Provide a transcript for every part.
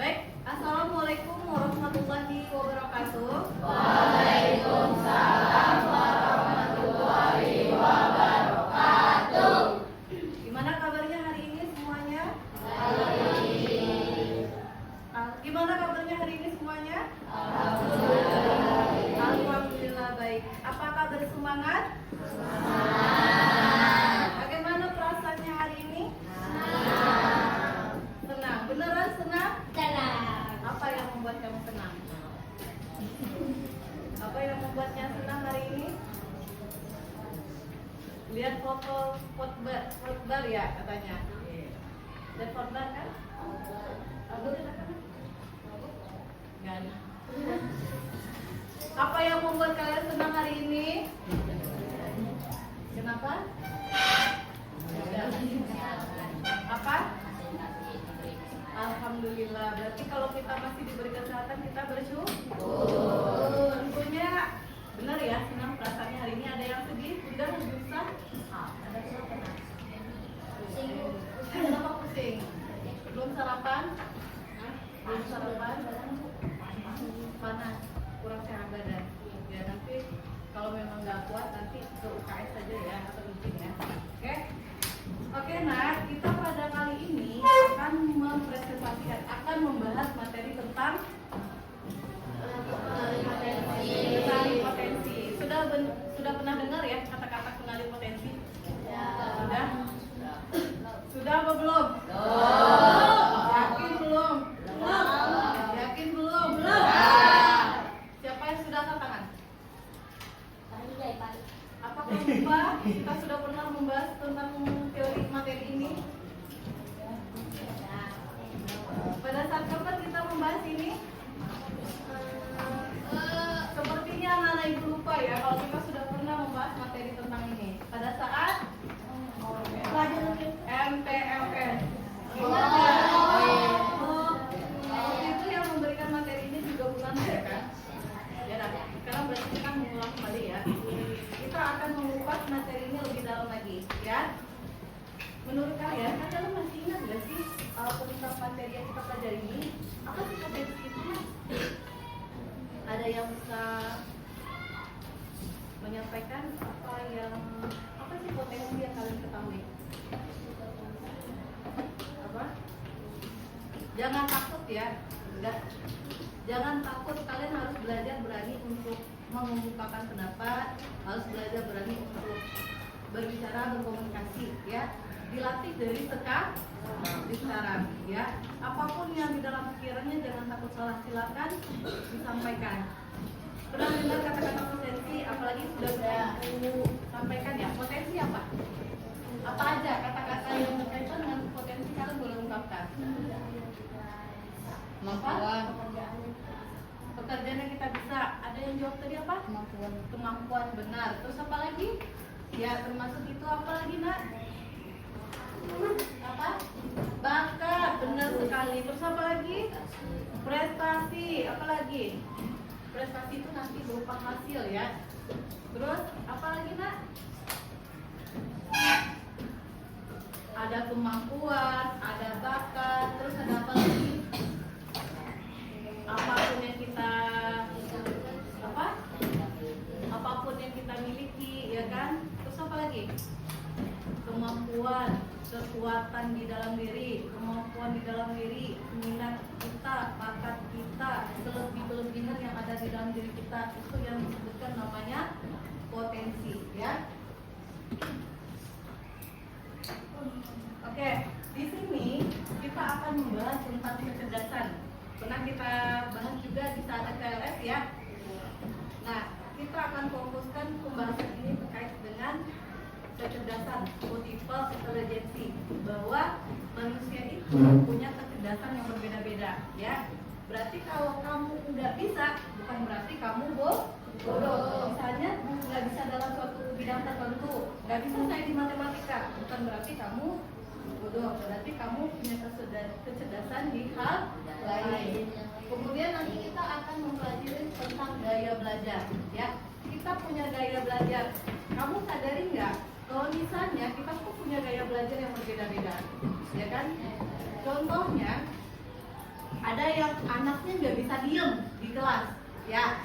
Baik, Assalamualaikum warahmatullahi wabarakatuh. Waalaikumsalam warahmatullahi wabarakatuh. Gimana kabarnya hari ini semuanya? Gimana kabarnya hari ini semuanya? Alhamdulillah baik. Apakah bersemangat? Bagaimana perasaannya hari ini? Senang. Beneran senang? Apa yang membuat kamu senang? Apa yang membuatnya senang hari ini? Lihat foto khotbar ya katanya. Lihat khotbar kan? Nggak ada. Apa yang membuat kalian senang hari ini? Kenapa? Apa? Alhamdulillah. Berarti kalau kita masih diberi kesehatan kita bersyukur. Tentunya benar ya, senang perasaannya hari ini. Ada yang sedih, udah susah. Ada yang tenang. Kenapa pusing? Belum sarapan? Belum sarapan? Panas, kurang sehat badan. Ya nanti kalau memang nggak kuat nanti ke UKS saja ya atau meeting ya. Oke? Oke, nah kita pada kali ini akan mempresentasikan, akan membahas materi tentang pengenali potensi. Sudah pernah dengar ya kata-kata pengenali potensi? Sudah? Sudah apa belum? Yakin belum? Yakin belum? Siapa yang sudah angkat tangan? Apakah lupa kita sudah pernah membahas tentang teori materi ini? Pada saat kapan kita membahas ini? Sepertinya anak-anak ibu lupa ya kalau kita sudah pernah membahas materi tentang ini. Pada saat MTLN. Waktu itu yang memberikan materi ini juga bukan saya kan? Ya, sekarang berarti kita mengulang kembali ya. Kita akan mengupas materi ini lebih dalam lagi ya. Menurut kalian masih ingat gak sih tentang materi yang kita pelajari ini? Apa sih potensi itu? Ada yang bisa menyampaikan apa sih potensi yang kalian ketahui? Apa? Jangan takut ya. Enggak. Jangan takut, kalian harus belajar berani untuk mengemukakan pendapat, harus belajar berani untuk berbicara, berkomunikasi ya. Dilatih dari sekarang ya. Apapun yang di dalam pikirannya jangan takut salah, silakan disampaikan. Pernah dengar kata-kata potensi, apalagi sudah sampaikan ya. Potensi apa? Apa aja kata-kata yang berkaitan dengan potensi kalian boleh ungkapkan? Kemampuan. Pekerjaan yang kita bisa. Ada yang jawab tadi apa? Kemampuan, benar. Terus apa lagi? Ya termasuk itu apa lagi nak? Apa? Bakat, benar sekali. Terus apa lagi? Prestasi, apa lagi? Prestasi itu nanti berupa hasil ya. Terus apa lagi nak? Ada kemampuan, ada bakat, terus ada apa lagi? Apapun yang kita miliki ya kan. Terus apa lagi? Kemampuan, kekuatan di dalam diri, kemampuan di dalam diri, minat kita, bakat kita, kelebihan yang ada di dalam diri kita, itu yang disebutkan namanya potensi ya. Oke, di sini kita akan membahas tentang kecerdasan. Pernah kita bahas juga di saat KLS ya. Nah, kita akan fokuskan pembahasan ini terkait dengan kecerdasan, multiple intelligence, bahwa manusia itu punya kecerdasan yang berbeda-beda ya. Berarti kalau kamu nggak bisa, bukan berarti kamu bodoh. Misalnya nggak bisa dalam suatu bidang tertentu, nggak bisa saya di matematika, bukan berarti kamu bodoh, berarti kamu punya kecerdasan di hal lain. Kemudian nanti kita akan mempelajari tentang gaya belajar ya. Kita punya gaya belajar. Kamu sadari nggak kalau misalnya kita tuh punya gaya belajar yang berbeda-beda, ya kan? Contohnya ada yang anaknya nggak bisa diem di kelas, ya.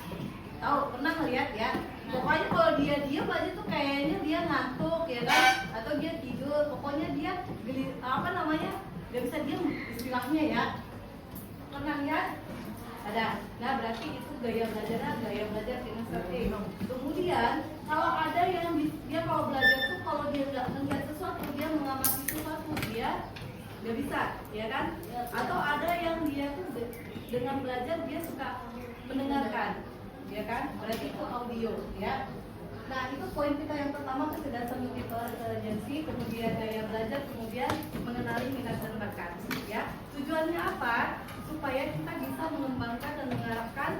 Tahu, pernah ngeliat ya? Pokoknya kalau dia diem aja tuh kayaknya dia ngantuk ya kan? Atau dia tidur, pokoknya dia apa namanya? Nggak bisa diem istilahnya ya. Pernah lihat? Ada. Nah berarti itu gaya belajar kinestetik. Kemudian kalau ada yang dia kalau belajar tuh kalau dia nggak melihat sesuatu, dia mengamati sesuatu, dia nggak bisa, ya kan? Atau ada yang dia tuh dengan belajar dia suka mendengarkan, ya kan? Berarti itu audio, ya. Nah itu poin kita yang pertama, kecerdasan multiple intelijensi, kemudian gaya belajar, kemudian mengenali minat dan bakat, ya. Tujuannya apa? Supaya kita bisa mengembangkan dan mengarahkan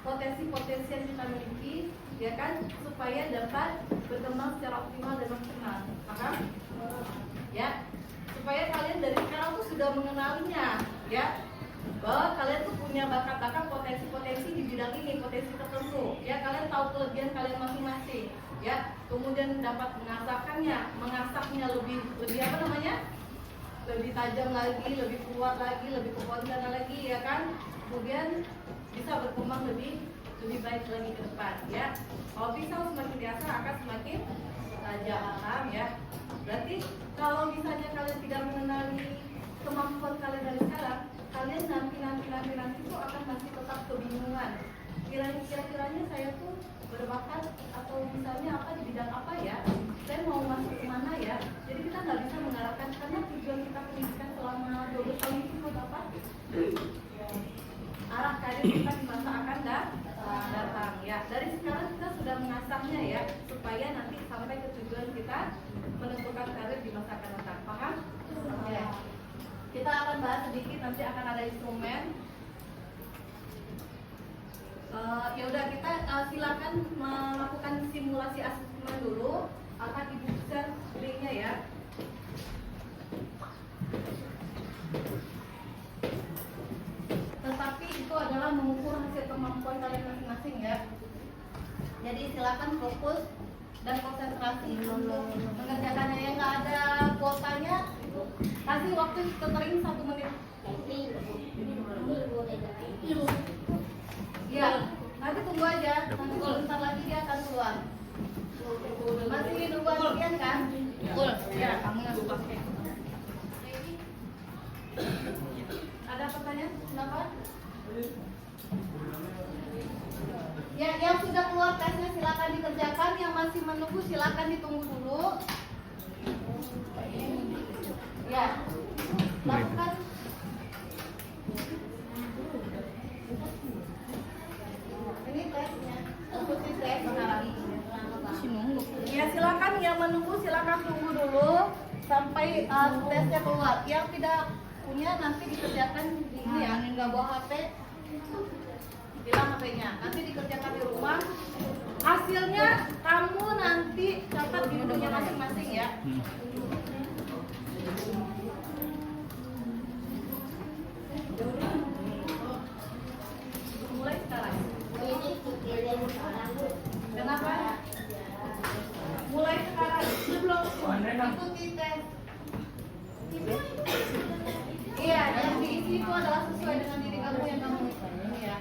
potensi-potensi yang kita miliki, ya kan? Supaya dapat berkembang secara optimal dan maksimal. Paham? Ya. Supaya kalian dari sekarang tuh sudah mengenalinya, ya. Bahwa kalian tuh punya bakat-bakat, potensi-potensi di bidang ini, potensi tertentu, ya. Kalian tahu kelebihan kalian masing-masing, ya. Kemudian dapat mengasahnya lebih apa namanya? Lebih tajam lagi, lebih kuat lagi, lebih berkonsentrasi lagi, ya kan? Kemudian bisa berkembang lebih baik lagi ke depan, ya. Kalau pisau semakin biasa akan semakin tajam, paham ya? Berarti kalau misalnya kalian tidak mengenali kemampuan kalian dari sekarang, kalian nanti tuh akan masih tetap kebingungan. Kira-kiranya saya tuh berbakat atau misalnya apa di bidang apa ya? Saya mau masuk ke mana ya? Jadi kita nggak bisa mengarahkan, karena tujuan kita pendidikan selama 20 tahun itu buat apa? Arah karir kita di masa akan datang, ya. Dari sekarang kita sudah mengasahnya ya, supaya nanti sampai ke tujuan kita menentukan karir di masa akan datang. Paham? Ya. Kita akan bahas sedikit, nanti akan ada instrumen. Ya udah, kita silakan melakukan simulasi asesmen dulu. Akan ibu share linknya ya. Tetapi itu adalah mengukur hasil kemampuan kalian masing-masing ya. Jadi silakan fokus dan konsentrasi untuk mengerjakannya. Yang nggak ada kuotanya, kasih waktu tutoring 1 menit. Iya, nanti tunggu aja. Nanti sebentar lagi dia akan keluar. Masih nunggu antrian kan? Betul. Ya, kamu yang pakai. Ada pertanyaan? Kenapa? Ya, yang sudah keluar tesnya silakan dikerjakan. Yang masih menunggu silakan ditunggu dulu. Ya, lakukan. Ini tesnya. Ikuti tes sekarang. Ya, silakan yang menunggu silakan tunggu dulu sampai tesnya keluar. Yang tidak punya nanti dikerjakan di ini ya. Nggak bawa HP, hilang HP-nya. Nanti dikerjakan di rumah. Hasilnya kamu nanti catat di bukunya masing-masing ya. Mulai sekarang. Kenapa? Mulai sekarang. Belum ikuti tes. Iya, yang diisi itu adalah sesuai dengan diri kamu yang kamu ya.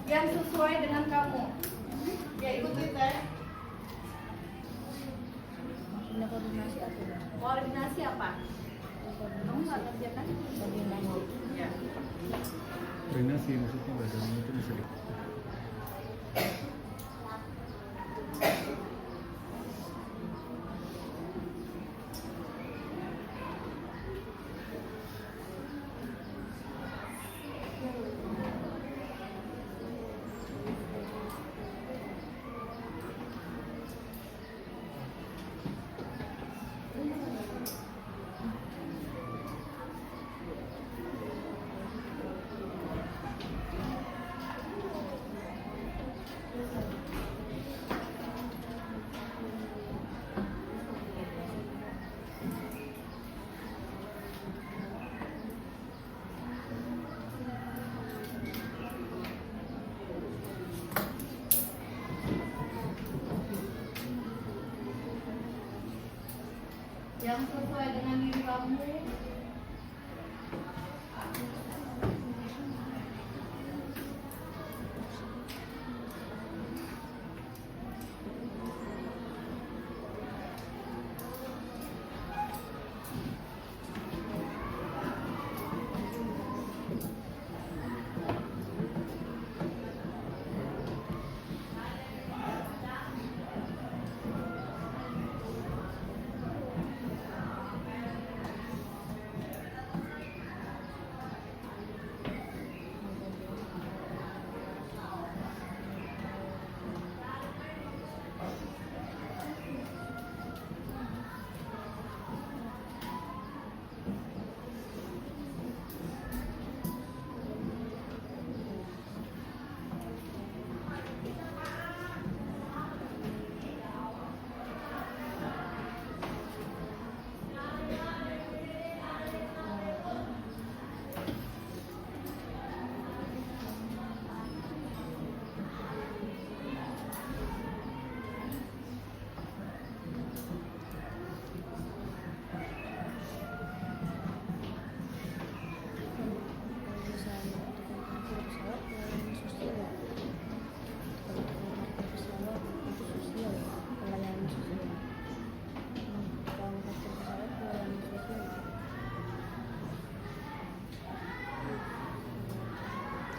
Yang sesuai dengan kamu. Ya, ikuti tes. Koordinasi apa? Kamu nggak kerjakan? Ya. Koordinasi maksudnya badan itu bisa di yang sesuai dengan diri kamu.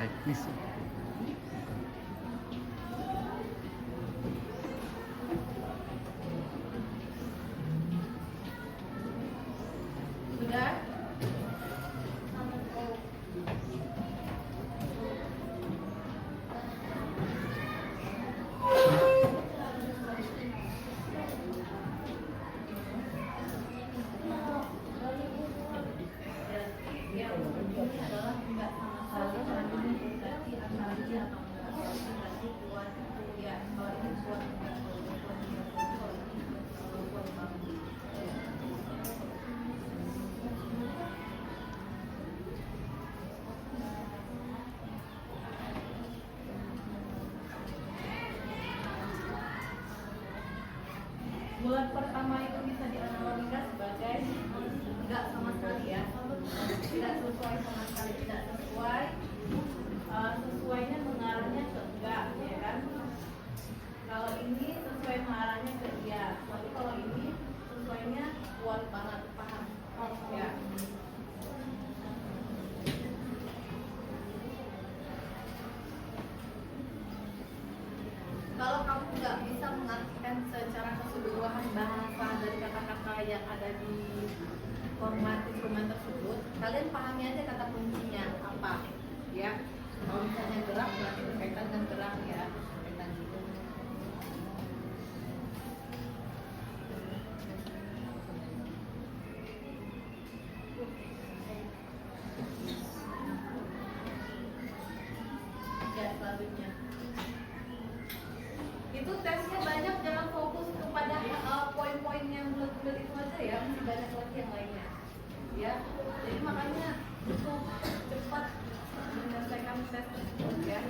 teknis. Sudah? Yang ini adalah tidak sama sekali mengandung indikasi analogi atau indikasi kuat ya kalau ini kuat bulan pertama itu bisa dianalogikan sebagai enggak sama sekali ya, tidak sesuai sama sekali, tidak sesuai. Sesuainya mengarahnya ke enggak, ya kan? Kalau ini sesuai mengarahnya ke iya, tapi kalau ini sesuainya kuat banget, paham? Ya. Kalau kamu nggak bisa mengartikan secara keseluruhan bahasa dari kata-kata yang ada di format instrumen tersebut, kalian pahami aja kata kuncinya apa, ya. Kalau misalnya gerak berarti berkaitan dengan gerak ya, berkaitan gitu. Ya, selanjutnya. Itu tesnya banyak, jangan fokus kepada poin-poin yang bulat-bulat itu aja ya, masih banyak lagi yang lainnya ya. Jadi makanya untuk cepat menyelesaikan tes tersebut ya.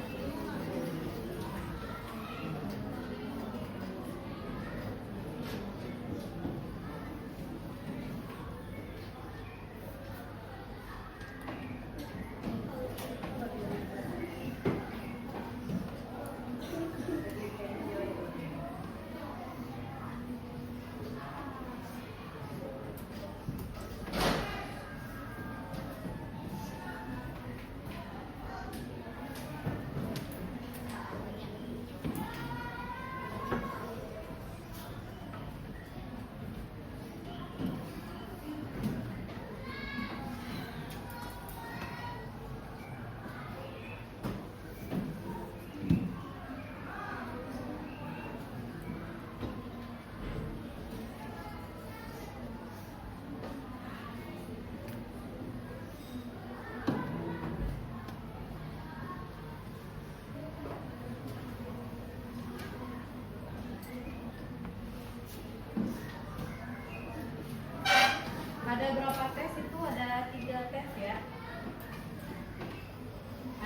Ada berapa tes itu? Ada 3 tes ya.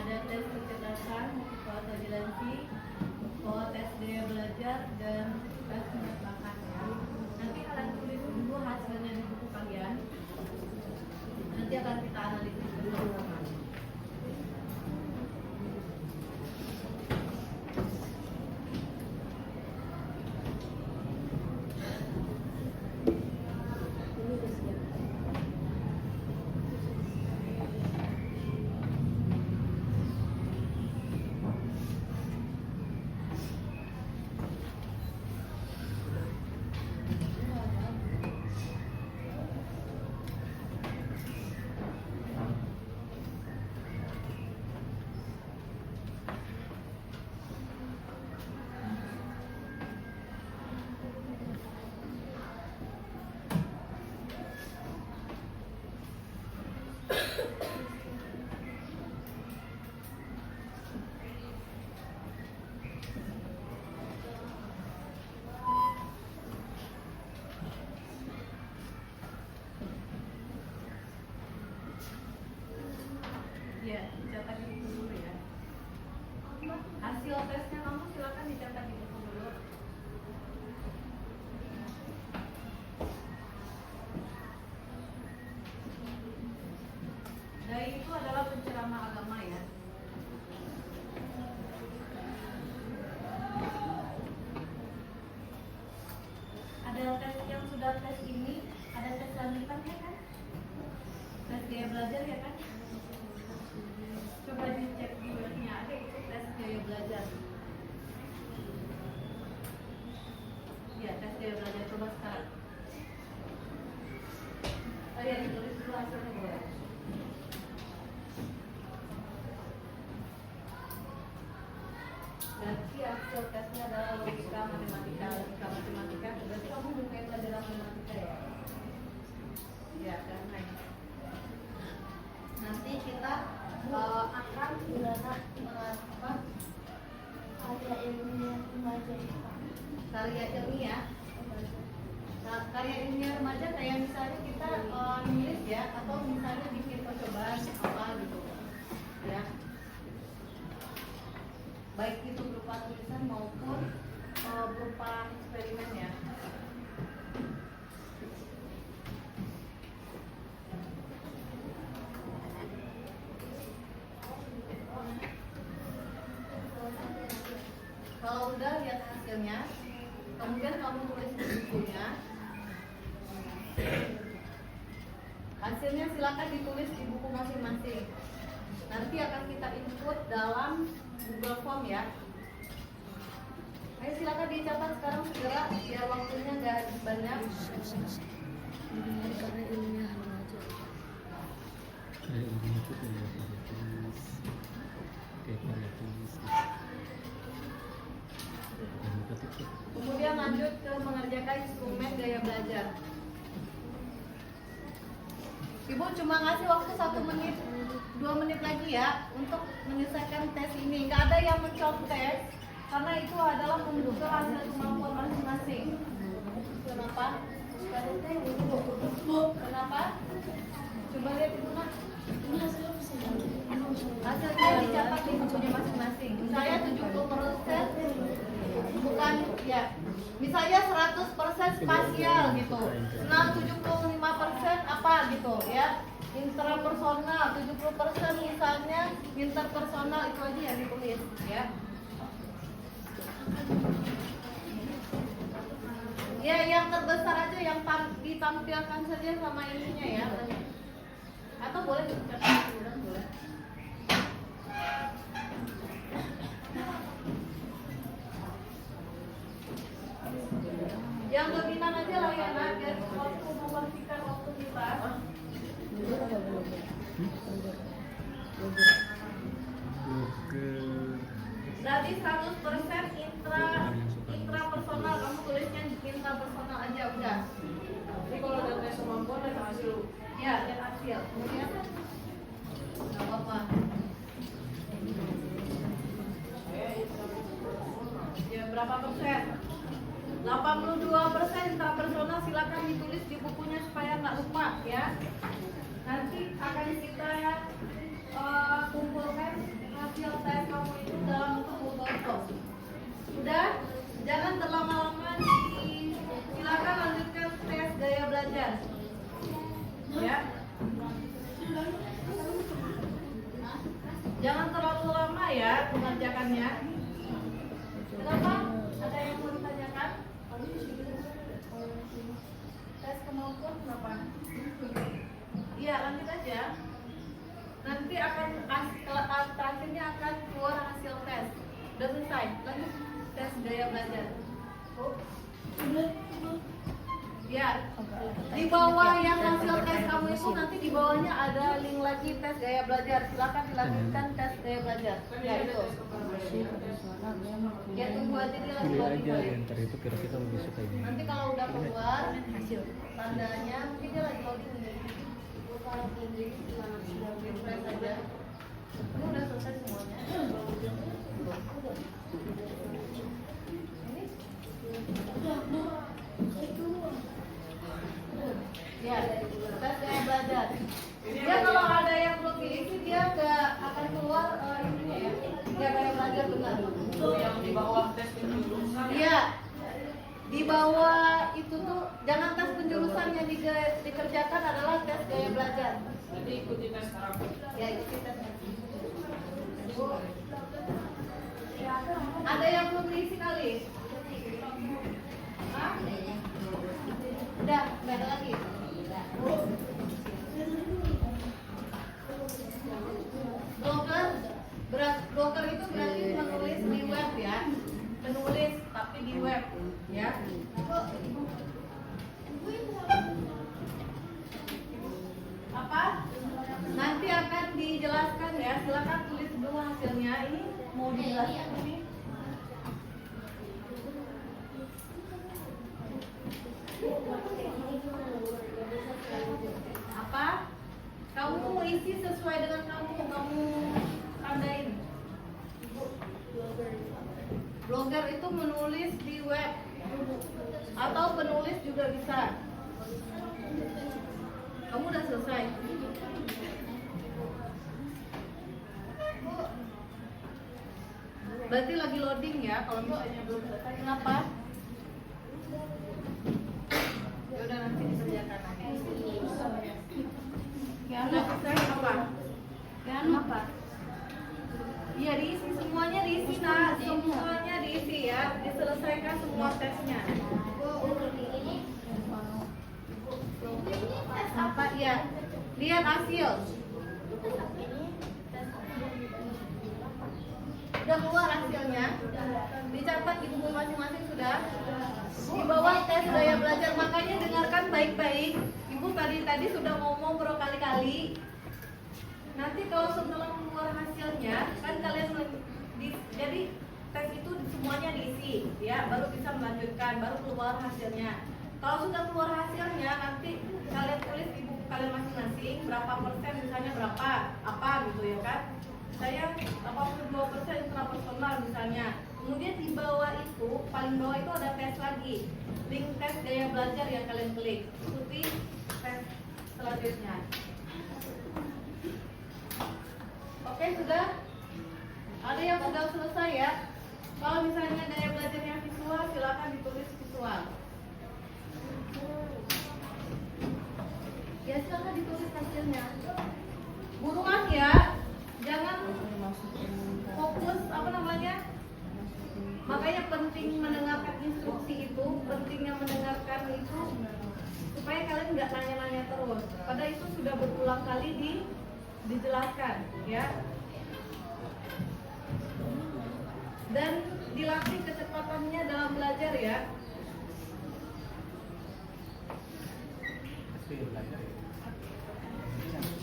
Ada tes kecerdasan, intelijensi, tes daya belajar, dan tes minat bakat ya. Nanti kalian tulis dulu hasilnya di buku kalian. Nanti akan kita analisis bersama. Ya, dicatat di buku dulu ya. Hasil tesnya kamu silakan dicatat di buku dulu. Dai itu adalah penceramah agama ya. Ada tes yang sudah tes ini, ada tes lanjutannya kan? Tes daya belajar ya kan? Coba dicek dulu Nanti hasil tesnya adalah logika matematika, berarti kamu bukan pelajaran matematika ya? Ya, karena nanti kita akan karya ilmiah. Nah, karya ilmiah remaja kayak misalnya kita nulis ya, atau misalnya bikin percobaan apa gitu ya, baik itu berupa tulisan maupun berupa eksperimen ya. Kalau udah lihat hasilnya, kemudian kamu tulis di bukunya. Hasilnya silakan ditulis di buku masing-masing. Nanti akan kita input dalam Google Form ya. Ayo silakan dicatat sekarang segera, biar waktunya nggak habis banyak. Karena ilmiah remaja. Kayak ini itu tinggal pada tulis. Kayak pada tulis. Dan ketik. Kemudian lanjut ke mengerjakan instrumen gaya belajar. Ibu cuma ngasih waktu 1 menit, 2 menit lagi ya untuk menyelesaikan tes ini. Nggak ada yang mencontek karena itu adalah menunjukkan hasil kemampuan masing-masing. Kenapa? Kenapa? Coba lihat ibu nak. Hasilnya dicatat di bukunya masing-masing. Misalnya 70% bukan ya. Misalnya 100% spasial gitu. Nah, 75% apa gitu ya. Intrapersonal 70% misalnya interpersonal, itu aja yang ditulis ya. Ya, yang terbesar aja yang ditampilkan saja sama ininya ya. Atau boleh dicatat ulang boleh. Yang dominan aja lah ya nak, biar waktu membersihkan waktu kita. Berarti 100% intrapersonal, kamu tulisnya intrapersonal aja udah. Jadi kalau ada tes kemampuan ada hasil. Ya, lihat hasil. Kemudian nggak apa-apa. Ya, berapa persen? 82% intrapersonal, silakan ditulis di bukunya supaya nggak lupa ya. Nanti akan kita kumpulkan hasil tes kamu itu dalam bentuk Google Form. Udah, jangan terlama-lama silakan lanjutkan tes gaya belajar. Ya. Jangan terlalu lama ya mengerjakannya. Kenapa? Ada yang mau ditanyakan? Tes kemampuan kenapa? Iya, lanjut aja. Nanti akan akhirnya akan keluar hasil tes. Udah selesai. Lanjut tes gaya belajar. Ya, di bawah yang hasil tes kamu itu nanti di bawahnya ada link lagi tes gaya belajar. Silakan dilanjutkan tes gaya belajar. Ya itu. Ya tunggu aja dia lagi Pilih loading aja kali. yang ntar itu kira-kira lebih suka ini. Nanti kalau udah keluar hasil tandanya, mungkin dia lagi loading nih. Kalau ini sudah refresh aja. Ini udah selesai semuanya. Ya, tes gaya belajar. Dia kalau ada yang belum diisi dia nggak akan keluar ininya ya. Dia gaya belajar benar. Yang di bawah tes penjurusan. Iya. Di bawah itu tuh jangan tes penjurusan, yang dikerjakan adalah tes gaya belajar. Jadi ikuti tes karakter. Ya, ikuti tes. Ada yang belum diisi kali? Hah? Udah, nggak ada lagi. Blogger itu berarti menulis di web ya, menulis tapi di web ya. Apa? Nanti akan dijelaskan ya. Silakan tulis dulu hasilnya. Ini mau dijelaskan ini. Apa? Kamu isi sesuai dengan kamu tandain. Blogger itu menulis di web atau penulis juga bisa. Kamu udah selesai? Berarti lagi loading ya, kalau misalnya belum selesai. Kenapa? Ya udah nanti dikerjakan lagi. Ya selesai apa? Ya apa? Iya diisi, semuanya diisi nak, semuanya diisi ya, diselesaikan semua tesnya. Apa ya? Lihat hasil. Udah keluar hasilnya, dicatat di buku masing-masing sudah. Di bawah tes gaya belajar, makanya dengarkan baik-baik. Ibu tadi sudah ngomong berkali-kali. Nanti kalau setelah keluar hasilnya, kan kalian jadi tes itu semuanya diisi, ya, baru bisa melanjutkan, baru keluar hasilnya. Kalau sudah keluar hasilnya, nanti kalian tulis di buku kalian masing-masing berapa persen, misalnya berapa, apa gitu ya kan. Saya 82% intrapersonal misalnya. Kemudian di bawah itu, paling bawah itu ada tes lagi, link tes gaya belajar yang kalian klik. Ikuti tes selanjutnya. Oke, sudah? Ada yang sudah selesai ya? Kalau misalnya gaya belajarnya visual, silakan ditulis visual. Ya, silakan ditulis hasilnya. Buruan ya, jangan fokus apa namanya. Makanya penting mendengarkan instruksi itu, pentingnya mendengarkan itu supaya kalian nggak nanya-nanya terus. Padahal itu sudah berulang kali dijelaskan, ya. Dan dilatih kecepatannya dalam belajar ya.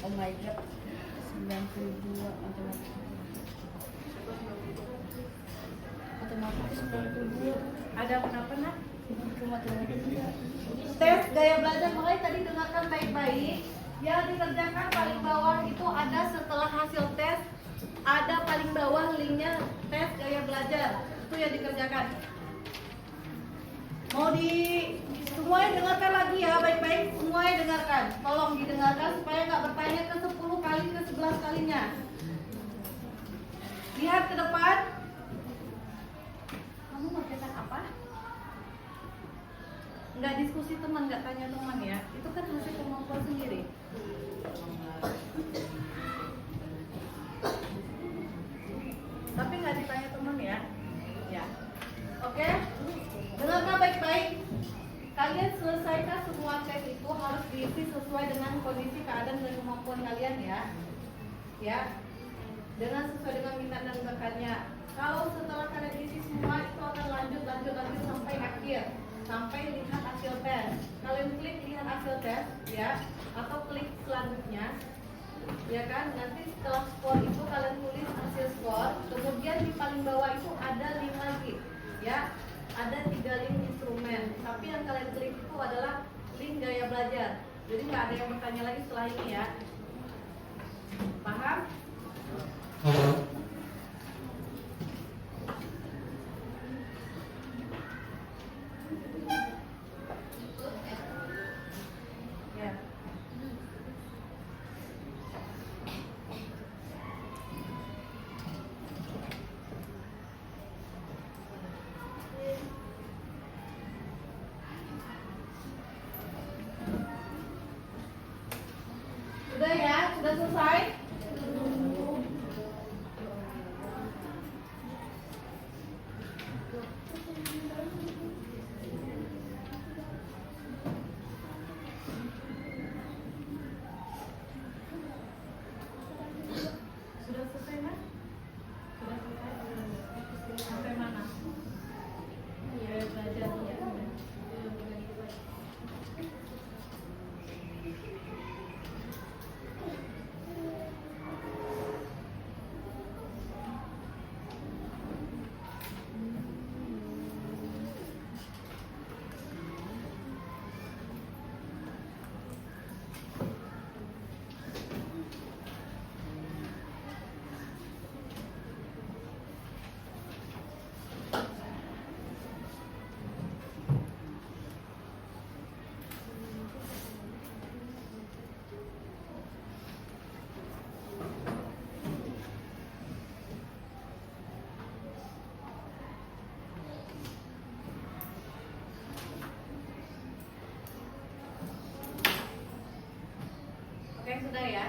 Oh my god, 92 matematika. Matematika 92. Ada kenapa nak? Ke matematika. Tes gaya belajar, makanya tadi dengarkan baik-baik. Yang dikerjakan paling bawah itu ada setelah hasil tes, ada paling bawah linknya tes gaya belajar. Itu yang dikerjakan. Mau semuanya dengarkan lagi ya, baik-baik. Semuanya dengarkan. Tolong didengarkan supaya nggak bertanya ke 10 kali, ke 11 kalinya. Lihat ke depan. Kamu ngerjakan apa? Nggak diskusi teman, nggak tanya teman ya. Itu kan hasil kemampuan sendiri. Tapi nggak ditanya teman ya. Ya. Oke? Dengarkan baik-baik. Kalian selesaikan semua tes itu harus diisi sesuai dengan kondisi keadaan dan kemampuan kalian ya. Ya. Dengan sesuai dengan minat dan bakatnya. Kalau setelah kalian isi semua itu akan lanjut sampai akhir. Sampai lihat hasil tes. Kalian klik lihat hasil tes ya, atau klik selanjutnya. Ya kan, nanti setelah skor itu kalian tulis hasil skor. Kemudian di paling bawah itu ada link lagi. Ya, ada 3 link instrumen. Tapi yang kalian klik itu adalah link gaya belajar. Jadi nggak ada yang bertanya lagi setelah ini ya. Paham? Ya. Sudah ya? Sudah selesai? Sudah selesai kan? Sudah selesai? Sampai mana? Ya, belajar ya. sudah ya.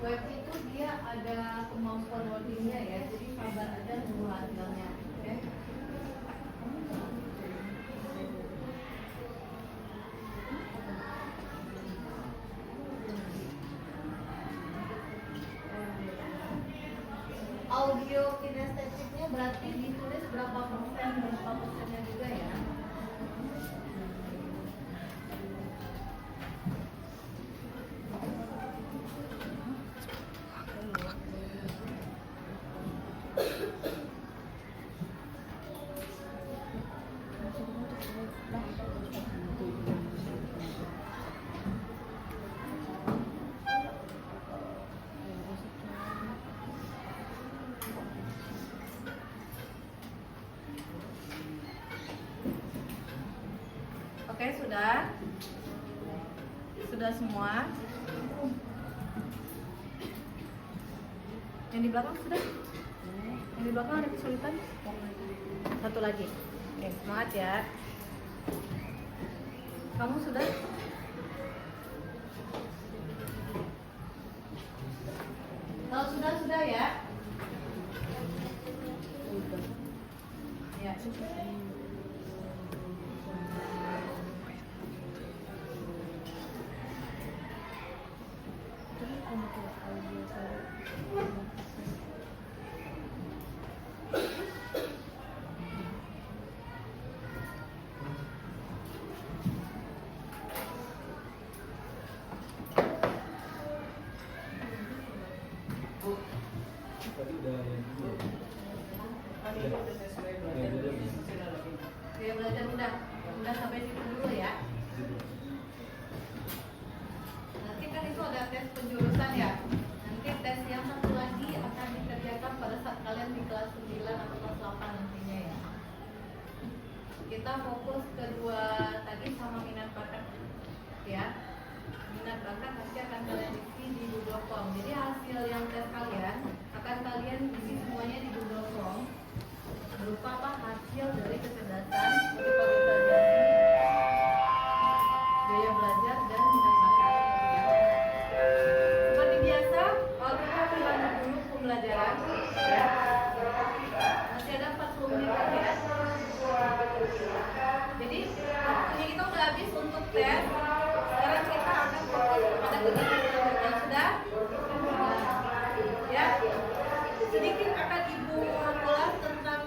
Web itu dia ada kemampuan loadingnya ya, jadi sabar aja nunggu hasilnya, oke? Audio kinestetiknya berarti ditulis berapa persennya juga ya? Oke, sudah semua. Yang di belakang sudah? Yang di belakang ada kesulitan? Satu lagi. Oke, semangat ya. Kamu sudah? Kalau sudah ya. Ya. Tadi udah yang dulu. Tadi itu udah tes saya belajar dari masih ada lagi. Saya belajar udah sampai situ dulu ya. Nanti kan itu ada tes penjurusan ya. Nanti tes yang satu lagi akan dikerjakan pada saat kalian di kelas 9 atau kelas 8 nantinya ya. Kita fokus kedua tadi sama minat bakat ya. Minat bakat nanti akan kalian isi di Google Form. Jadi hasil yang tes kalian akan kalian isi semuanya di Google Form berupa apa? Hasil dari kecerdasan, kepribadian, gaya belajar dan minat bakat. Seperti biasa, kalau kita ulangi dulu pembelajaran, ya. Masih ada 40 menit lagi ya. Jadi waktunya kita udah habis untuk tes. Sekarang kita akan fokus pada kegiatan yang sudah. Ya, sedikit akan ibu ulas tentang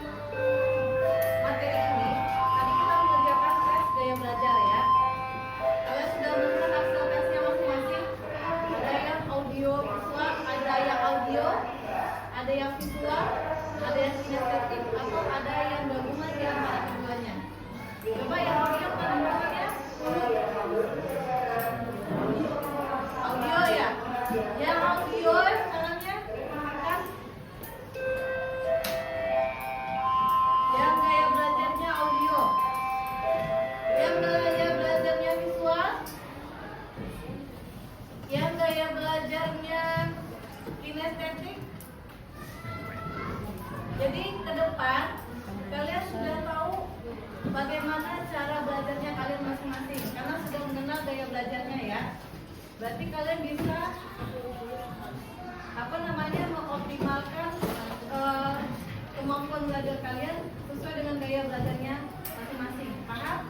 materi ini. Tadi kita mengerjakan tes gaya belajar ya. Kalian sudah melihat hasil tesnya masing-masing. Ada yang audio visual, ada yang audio, ada yang visual, ada yang kinestetik, atau ada yang gabungan di antara keduanya. Coba yang audio mana ya? Audio ya. Yang audio caranya kan? Yang gaya belajarnya audio. Yang gaya belajarnya visual. Yang gaya belajarnya kinestetik. Jadi ke depan kalian sudah tahu bagaimana cara belajarnya kalian masing-masing karena sudah mengenal gaya belajarnya ya. Berarti kalian bisa mengoptimalkan kemampuan belajar kalian sesuai dengan gaya belajarnya masing-masing. Paham?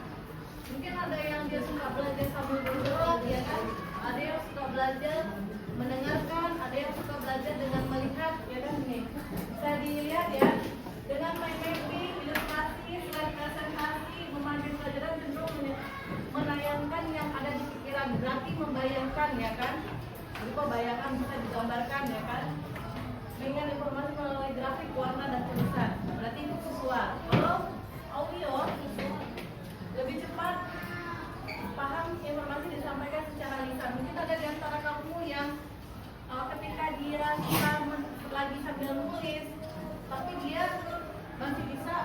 Mungkin ada yang dia suka belajar sambil duduk, ya kan? Ada yang suka grafik, warna, dan tulisan. Berarti itu visual. Kalau audio lebih cepat paham informasi disampaikan secara lisan. Mungkin ada di antara kamu yang ketika dia lagi sambil nulis, tapi dia masih bisa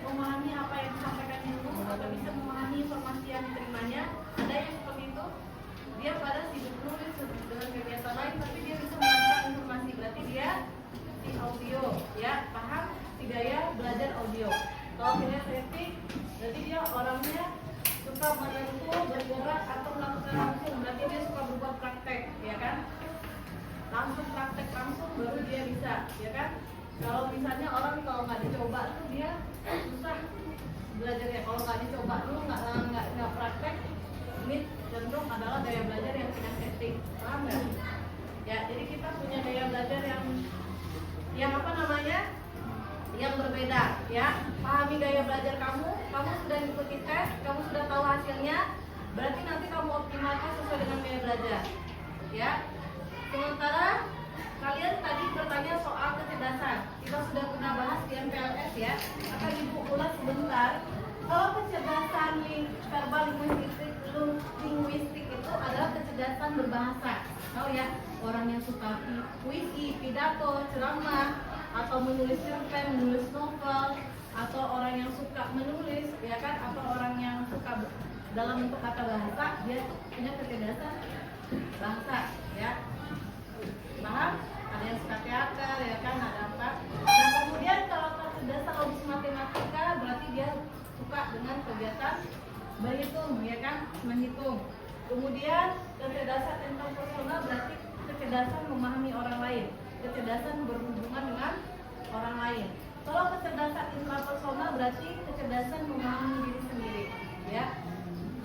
memahami apa yang disampaikan dulu atau bisa memahami informasi yang diterimanya. Ada yang seperti itu, dia pada sibuk nulis dengan kegiatan lain, tapi dia bisa menangkap informasi. Berarti dia si audio, ya, paham si gaya belajar audio. Kalau kinestetik, berarti dia orangnya suka menyentuh, bergerak atau melakukan langsung. Berarti dia suka berbuat praktek, ya kan? Langsung praktek langsung baru dia bisa, ya kan? Kalau misalnya orang kalau nggak dicoba tuh dia susah belajarnya. Kalau nggak dicoba dulu, nggak praktek, ini cenderung adalah gaya belajar yang kinestetik, paham nggak? Ya, jadi kita punya gaya belajar yang apa namanya? Yang berbeda, ya. Pahami gaya belajar kamu sudah ikuti tes, kamu sudah tahu hasilnya, berarti nanti kamu optimalkan sesuai dengan gaya belajar, ya. Sementara kalian tadi bertanya soal kecerdasan, kita sudah pernah bahas di MPLS, ya. Akan ibu ulas sebentar. Kalau kecerdasan verbal linguistik itu adalah kecerdasan berbahasa. Tahu ya, orang yang suka puisi, pidato, ceramah, atau menulis cerpen, menulis novel, atau orang yang suka menulis, ya kan, atau orang yang suka dalam bentuk kata bahasa, dia punya kecerdasan bahasa, ya. Paham? Ada yang suka teater, ya kan, ada apa. Nah, kemudian kalau kecerdasan logis matematika, berarti dia suka dengan kegiatan berhitung, ya kan, menghitung. Kemudian kecerdasan interpersonal berarti kecerdasan memahami orang lain, kecerdasan berhubungan dengan orang lain. Kalau kecerdasan intrapersonal berarti kecerdasan memahami diri sendiri, ya.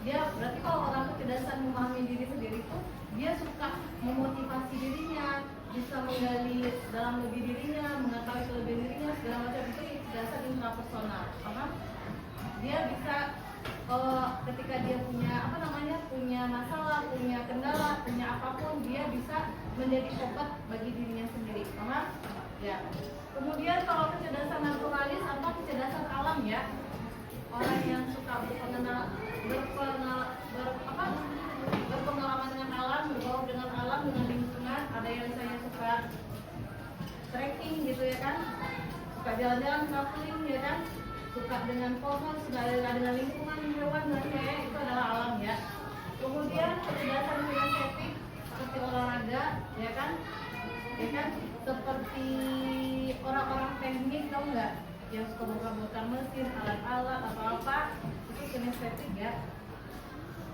Dia berarti kalau orang kecerdasan memahami diri sendiri itu dia suka memotivasi dirinya, bisa menggali dalam lebih dirinya, mengetahui kelebihan dirinya, segala macam. Itu kecerdasan intrapersonal, paham? Dia bisa ketika dia punya masalah, punya kendala, punya apapun, dia bisa menjadi obat bagi dirinya sendiri, paham? Ya. Kemudian kalau kecerdasan naturalis atau kecerdasan alam, ya, orang yang suka berpengalaman dengan alam, bergaul dengan alam, dengan lingkungan. Ada yang misalnya suka trekking gitu, ya kan, suka jalan-jalan, traveling, ya kan, suka dengan pohon, suka dengan lingkungan, hewan, dan kayak itu adalah alam, ya. Kemudian kecerdasan kinestetik seperti olahraga, ya kan, seperti orang-orang teknik, tau nggak, yang suka bongkar-bongkar mesin, alat-alat atau apa, itu kinestetik, ya.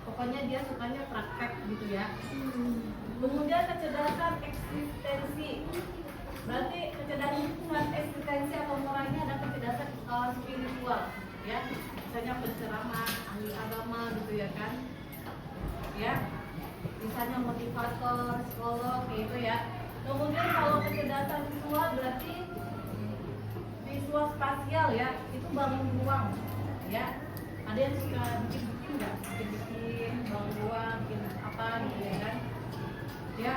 Pokoknya dia sukanya praktek gitu, ya. Kemudian kecerdasan eksistensi, berarti kecerdasan eksistensi atau moralnya ada kecerdasan spiritual, ya. Misalnya penceramah, ahli agama gitu, ya kan, ya. Misalnya motivator, psikolog, kayak gitu, ya. Kemudian kalau kecerdasan visual berarti visual spasial, ya, itu bangun ruang, ya. Ada yang suka bikin-bikin nggak? Bikin bangun ruang, bikin apa gitu, ya kan? Ya,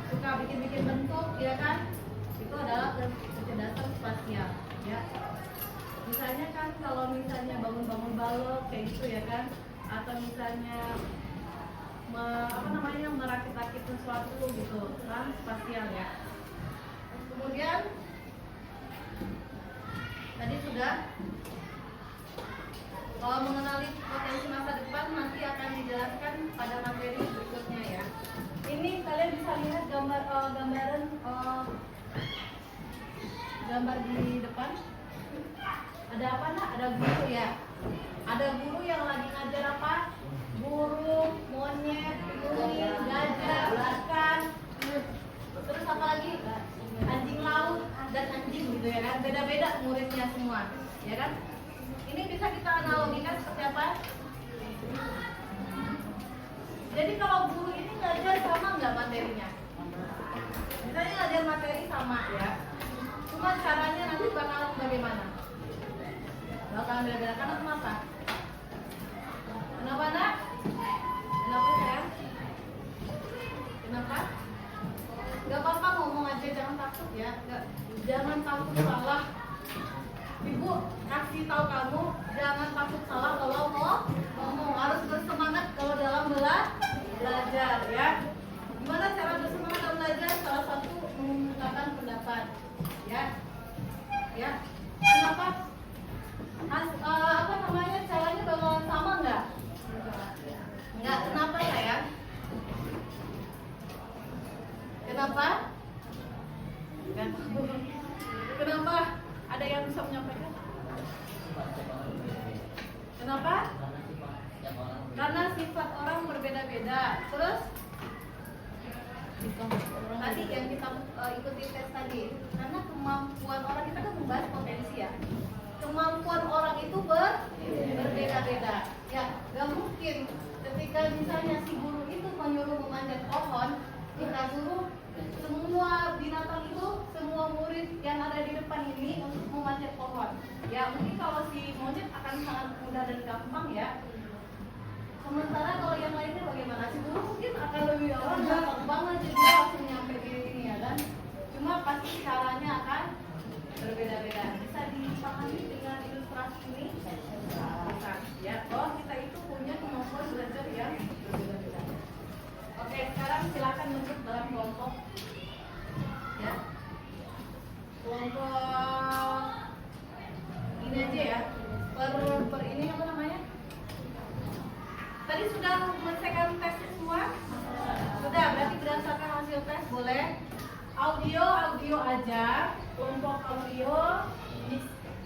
suka bikin-bikin bentuk, ya kan? Itu adalah kecerdasan spasial, ya. Misalnya kan kalau misalnya bangun-bangun balok kayak gitu, ya kan? Atau misalnya merakit-rakit sesuatu gitu, kan, spasial, ya. Kemudian tadi sudah mengenali potensi masa depan, nanti akan dijelaskan pada materi berikutnya, ya. Ini kalian bisa lihat gambar di depan. Ada apa, nak? Ada guru, ya. Ada guru yang lagi ngajar apa? Burung, monyet, kuning, gajah, ikan, terus apa lagi? Anjing laut dan anjing gitu, ya kan? Beda-beda muridnya semua, ya kan? Ini bisa kita analogikan seperti apa? Jadi kalau guru ini ngajar sama nggak materinya? Misalnya ngajar materi sama, ya. Cuma caranya nanti bakal bagaimana? Bakal beda-beda. Kenapa? Kenapa, nak? Kenapa, sayang? Kenapa? Gak apa-apa ngomong aja, jangan takut, ya. ya. Jangan takut salah. Ibu kasih tahu kamu, jangan takut salah kalau mau ngomong. Harus bersemangat kalau dalam belajar ya. Gimana cara bersemangat dalam belajar? Salah satu mengungkapkan pendapat ya. Ya. Kenapa? Apa namanya, caranya bakalan sama nggak? Nggak. Kenapa sayang? Kenapa? Nggak tahu. Kenapa? Ada yang bisa menyampaikan? Kenapa? Karena sifat orang berbeda-beda. Terus? Tadi yang kita ikuti tes tadi, karena kemampuan orang, kita kan membahas potensi ya. Kemampuan orang itu berbeda-beda. Ya, gak mungkin ketika misalnya si guru itu menyuruh memanjat pohon, kita suruh semua binatang itu, semua murid yang ada di depan ini untuk memanjat pohon. Ya, mungkin kalau si monyet akan sangat mudah dan gampang ya. Sementara kalau yang lainnya bagaimana? Si guru mungkin akan lebih gampang banget, jadi dia langsung nyampe di ini ya kan. Cuma pasti caranya akan berbeda-beda. Bisa dipahami dengan ilustrasi ini? Bisa. Ya, oh kita itu punya kemampuan belajar yang berbeda-beda. Oke, sekarang silakan bentuk dalam kelompok. Ya. Kelompok ini aja ya. Per ini apa namanya? Tadi sudah menyelesaikan tes semua? Sudah, berarti berdasarkan hasil tes boleh. Audio aja, kelompok audio.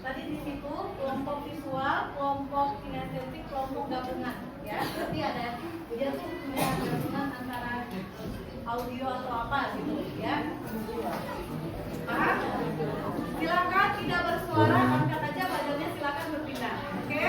Tadi di situ kelompok visual, kelompok kinestetik, kelompok gabungan. Ya, berarti ada dia tuh punya gabungan antara audio atau apa gitu ya. Paham? Silakan tidak bersuara, angkat aja badannya, silakan berpindah. Oke?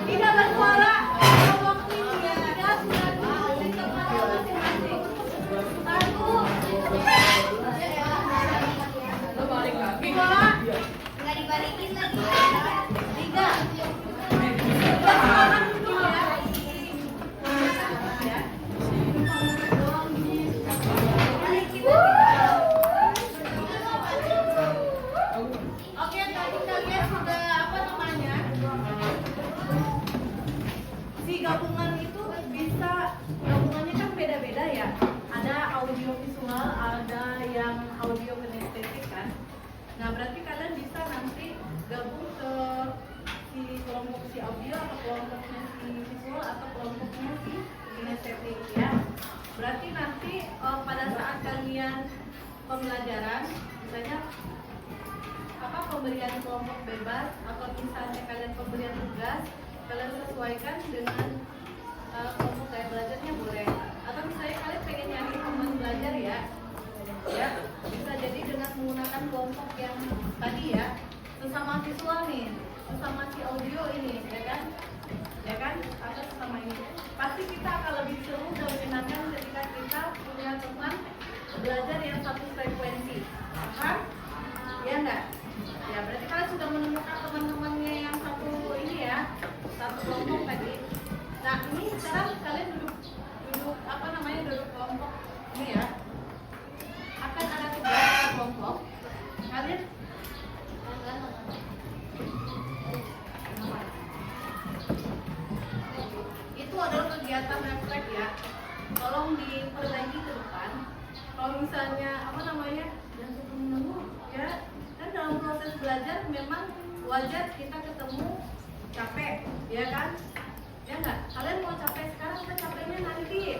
Tidak bersuara. Waktunya ada 9 menit di tempat masing-masing. kelompok si audio atau kelompoknya si visual atau kelompoknya si kinestetik ya. Berarti nanti pada saat kalian pembelajaran, misalnya apa pemberian kelompok bebas atau misalnya kalian pemberian tugas, kalian sesuaikan dengan kelompok gaya belajarnya boleh. Atau misalnya kalian pengen nyari teman belajar ya, bisa jadi dengan menggunakan kelompok yang tadi ya, sesama visual nih, sesama si audio ini, ya kan, atau sesama ini. Pasti kita akan lebih seru dan menyenangkan ketika kita punya teman belajar yang satu frekuensi, paham? Ya enggak? Ya berarti kalian sudah menemukan teman-temannya yang satu ini ya, satu kelompok tadi. Nah ini sekarang kalian duduk kelompok ini ya. Akan ada tugas kelompok. Kalian itu adalah kegiatan refleks ya. Tolong diperbaiki ke depan. Kalau misalnya yang ketemu ya, kan dalam proses belajar memang wajar kita ketemu capek, ya kan? Ya enggak? Kalian mau capek sekarang atau capeknya nanti?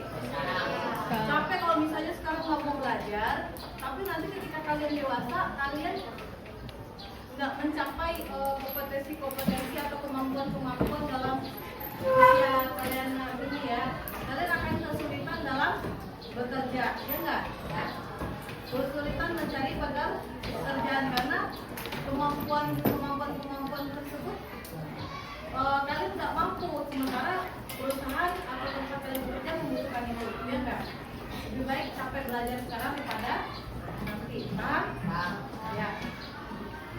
Capek kalau misalnya sekarang nggak mau belajar, tapi nanti ketika kalian dewasa, kalian nggak mencapai kompetensi atau kemampuan dalam usia kalian ini ya, kalian akan kesulitan dalam bekerja, ya enggak? Ya. Kesulitan mencari pekerjaan karena kemampuan tersebut kalian nggak mampu, sementara perusahaan atau tempat kalian bekerja membutuhkan itu, ya enggak? Lebih baik capek belajar sekarang daripada nanti, paham? Ya.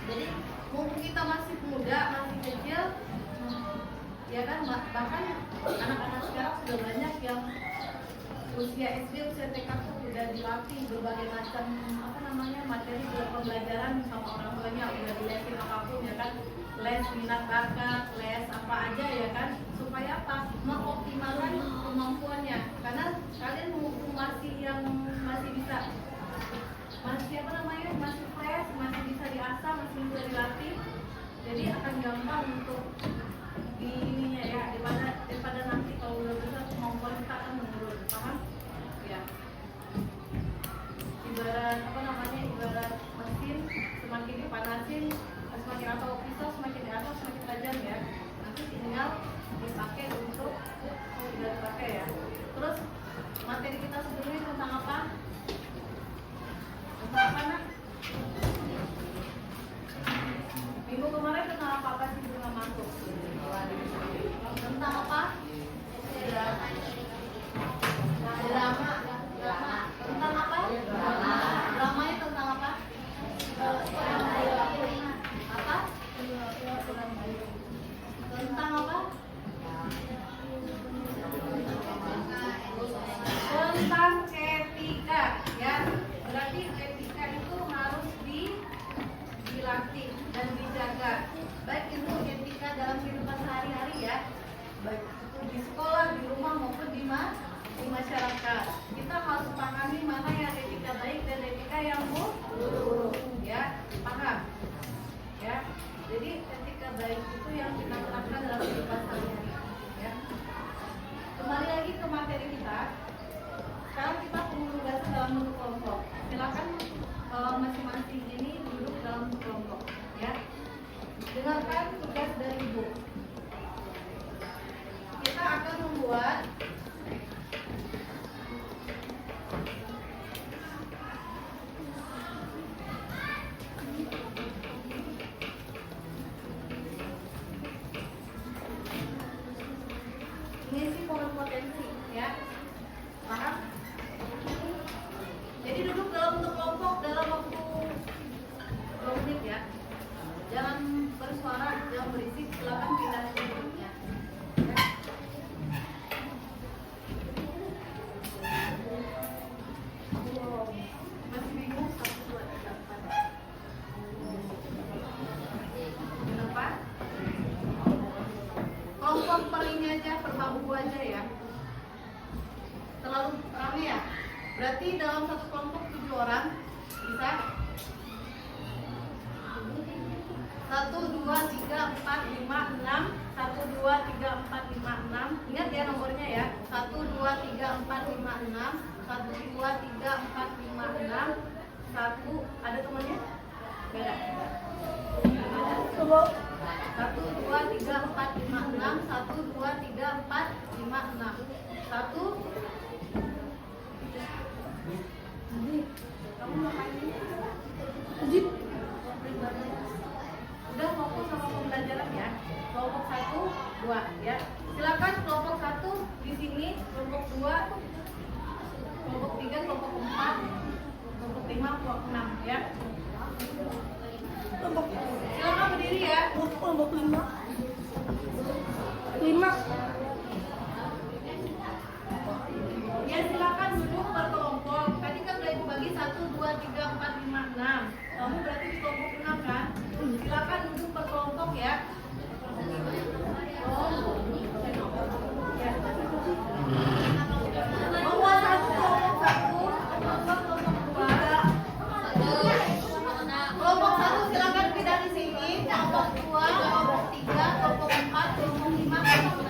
Jadi mumpung kita masih muda, masih kecil, ya kan, bahkan anak-anak sekarang sudah banyak yang usia SD, usia TK sudah dilatih berbagai macam materi pembelajaran sama orang tuanya, udah dilesin apapun ya kan, les minat bakat, les apa aja ya kan, supaya apa? Mengoptimalkan kemampuannya, karena kalian mumpung masih bisa masih fresh, masih bisa diasah, masih bisa dilatih, jadi akan gampang untuk ininya ya, daripada nanti kalau udah besar kemampuan kita akan menurun, paham? Ya. Ibarat mesin, semakin dipanasin, semakin atau pisau semakin di atas semakin tajam ya. Nanti tinggal dipakai untuk tidak dipakai ya. Terus materi kita sebelumnya tentang apa? Tentang apa nak? Minggu kemarin tentang apa sih belum masuk? Tentang apa? Drama. Tentang apa? Dramanya tentang apa? Apa? Tentang apa? Tentang etika ya. Berarti etika itu harus dilatih dan dijaga. Baik itu etika dalam kehidupan sehari-hari ya, baik itu di sekolah, di rumah maupun di masyarakat. Kita harus pahami mana yang etika baik dan etika yang buruk ya, paham ya. Jadi etika baik itu yang kita terapkan dalam kehidupan sehari-hari ya. Kembali lagi ke materi kita. Sekarang kita penugasan dalam bentuk kelompok. Silakan masing-masing ini duduk dalam kelompok ya. Dengarkan tugas dari Ibu. Kita akan membuat mengisi potensi ya, paham? Jadi duduk dalam bentuk kelompok dalam waktu 2 menit ya. Jangan bersuara, jangan berisik, silakan pindah ke duduknya. Masih bingung 1, 2, 3, 4. Kenapa? Kelompok per ini aja, per bangku aja ya. Terlalu ramai ya. Berarti dalam satu kelompok 7 orang bisa. 1, 2, 3, 4, 5, 6. 1, 2, 3, 4, 5, 6. Ingat ya nomornya ya. 1, 2, 3, 4, 5, 6. 1, 2, 3, 4, 5, 6. 1, ada temannya? Beda. 1, 2, 3, 4, 5, 6. 1, 2, 3, 4, 5, 6. 1. Kamu mau main ini? Udah fokus sama pembelajaran ya. Kelompok 1, 2 ya. Silakan kelompok 1 di sini, kelompok 2, kelompok 3, kelompok 4, kelompok 5, kelompok 6 ya. Silakan berdiri ya. Kelompok 5. Ya silakan duduk per kelompok. Tadi kan udah dibagi 1, 2, 3, 4, 5, 6. Kamu berarti di kelompok 6 kan? Silakan duduk per kelompok ya. Bahwa 1 kelompok 1, kelompok 2. Kelompok 1 silakan pindah di sini. Kelompok 2, kelompok 3, kelompok 4, kelompok 5, kelompok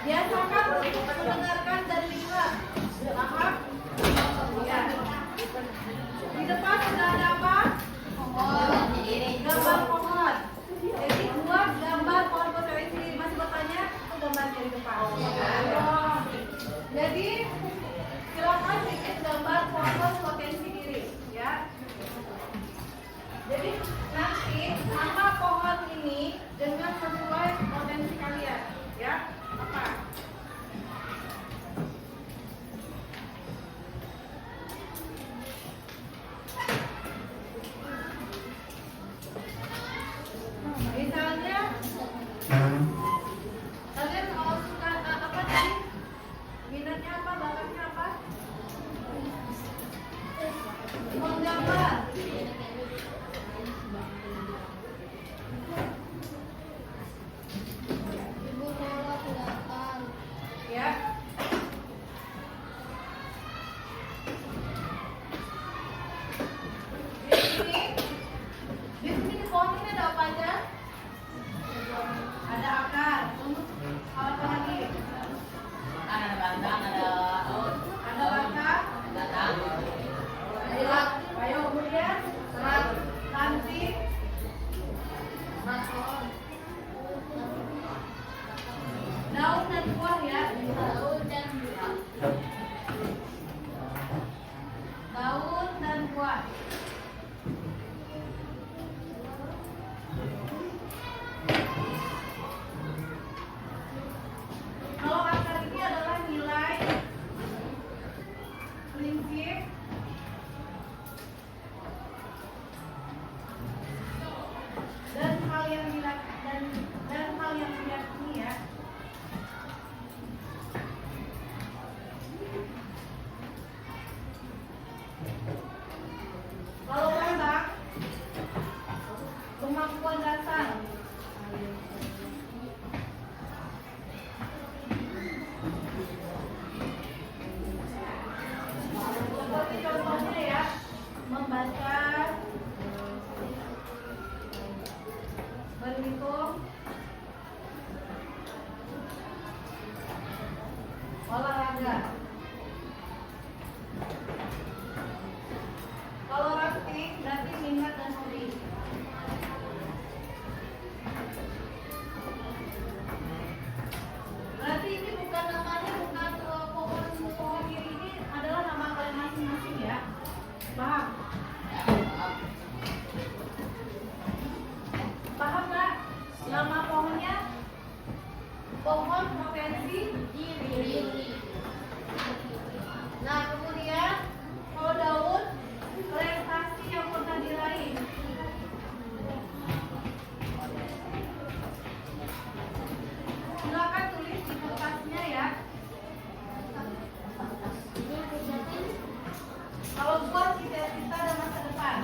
'Biasakan untuk mendengarkan dan pohon. Daun dan buah ya. Daun dan buah. Daun dan buah. Kalau akar ini adalah nilai prinsip dan hal yang diyakini ya. Kalau lembak, kemampuan dasar. Seperti contohnya ya, membaca, berhitung, olahraga. Kalau rafting berarti minat dan hobi. Berarti ini bukan namanya, bukan pohon kiri ini adalah nama kalian masing-masing ya. Paham? Paham nggak? Nama pohonnya pohon potensi diri. Nah kemudian kalau daun prestasi yang pernah diraih. Silakan tulis di kertasnya ya. Kalau buat cita-cita dan masa depan.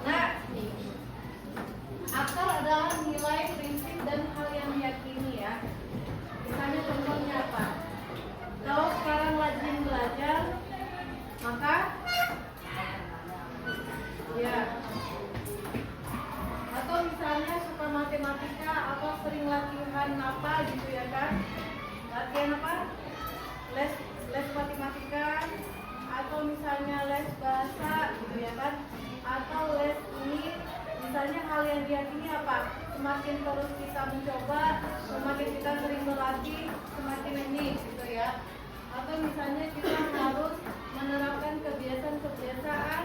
Nah, akar adalah nilai, prinsip, dan hal yang diyakini ya. Misalnya contohnya apa? Kalau sekarang rajin belajar, maka ya. Atau misalnya suka matematika atau sering latihan apa gitu ya kan? Latihan apa? Les matematika atau misalnya les bahasa gitu ya kan? Atau les ini misalnya hal yang diyakini apa? Semakin terus kita mencoba, semakin kita sering berlatih, semakin ini gitu ya. Atau misalnya kita harus menerapkan kebiasaan-kebiasaan